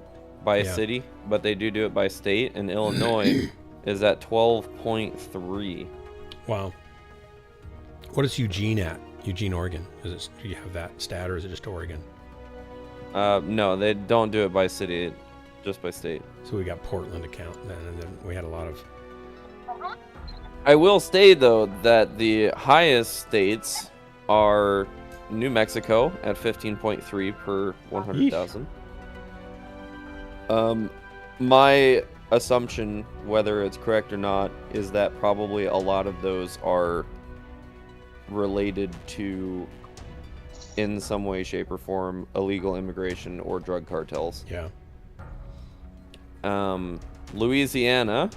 by city, but they do it by state, and Illinois is at 12.3. Wow. What is Eugene at? Eugene, Oregon. Do you have that stat, or is it just Oregon? No, they don't do it by city, just by state. So we got Portland to count then, and then we had a lot of... I will say, though, that the highest states are New Mexico at 15.3 per 100,000. My assumption, whether it's correct or not, is that probably a lot of those are related to, in some way, shape, or form, illegal immigration or drug cartels. Yeah. Louisiana,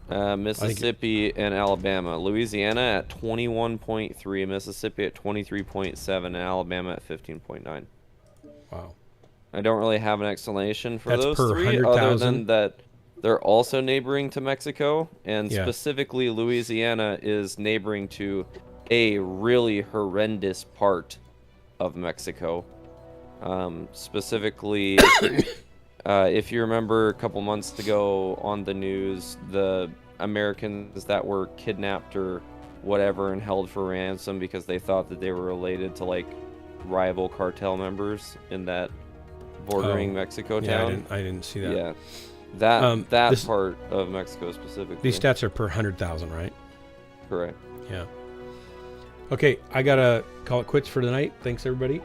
Mississippi, and Alabama. Louisiana at 21.3, Mississippi at 23.7, and Alabama at 15.9. Wow. I don't really have an explanation for That's those per three, 100,000? other than that they're also neighboring to Mexico, and specifically Louisiana is neighboring to a really horrendous part of Mexico. Specifically, if you remember a couple months ago on the news, the Americans that were kidnapped or whatever and held for ransom because they thought that they were related to like rival cartel members in that bordering Mexico town. I didn't see that. Yeah, that part of Mexico specifically. These stats are per 100,000, right? Correct. Yeah. Okay, I gotta call it quits for tonight. Thanks everybody.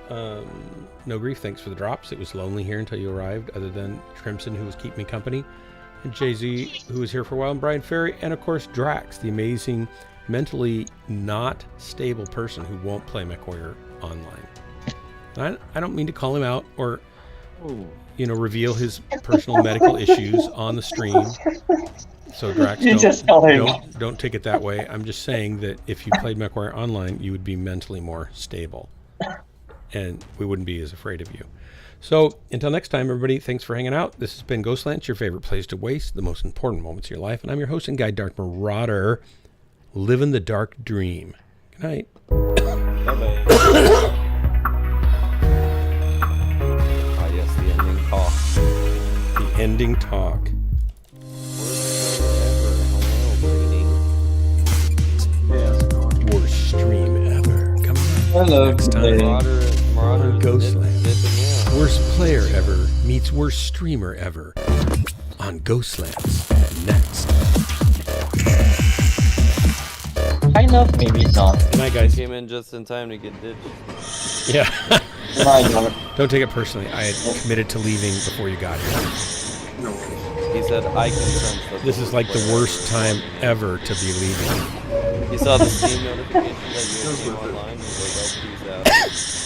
No grief. Thanks for the drops. It was lonely here until you arrived. Other than Crimson, who was keeping me company, and Jay-Z, who was here for a while, and Brian Ferry, and of course Drax, the amazing, mentally not stable person who won't play Mechwarrior online. I don't mean to call him out or, reveal his personal medical issues on the stream. So Drax, don't take it that way. I'm just saying that if you played Mechwarrior online, you would be mentally more stable, and we wouldn't be as afraid of you. So until next time, everybody, thanks for hanging out. This has been Ghostlands, your favorite place to waste the most important moments of your life, and I'm your host and guide, Dark Marauder, living the dark dream. Good night. Yes, the ending talk. The ending talk. Worst stream ever. Coming up next time on Ghostlands. Worst player ever meets worst streamer ever on Ghostlands. Next. Kind of, maybe not. Good night, guys. Came in just in time to get ditched. Yeah. Don't take it personally. I had committed to leaving before you got here. He said, I can sense that this is like the worst time ever to be leaving. He saw the Steam notification that you came online. He's like, oh, peace out.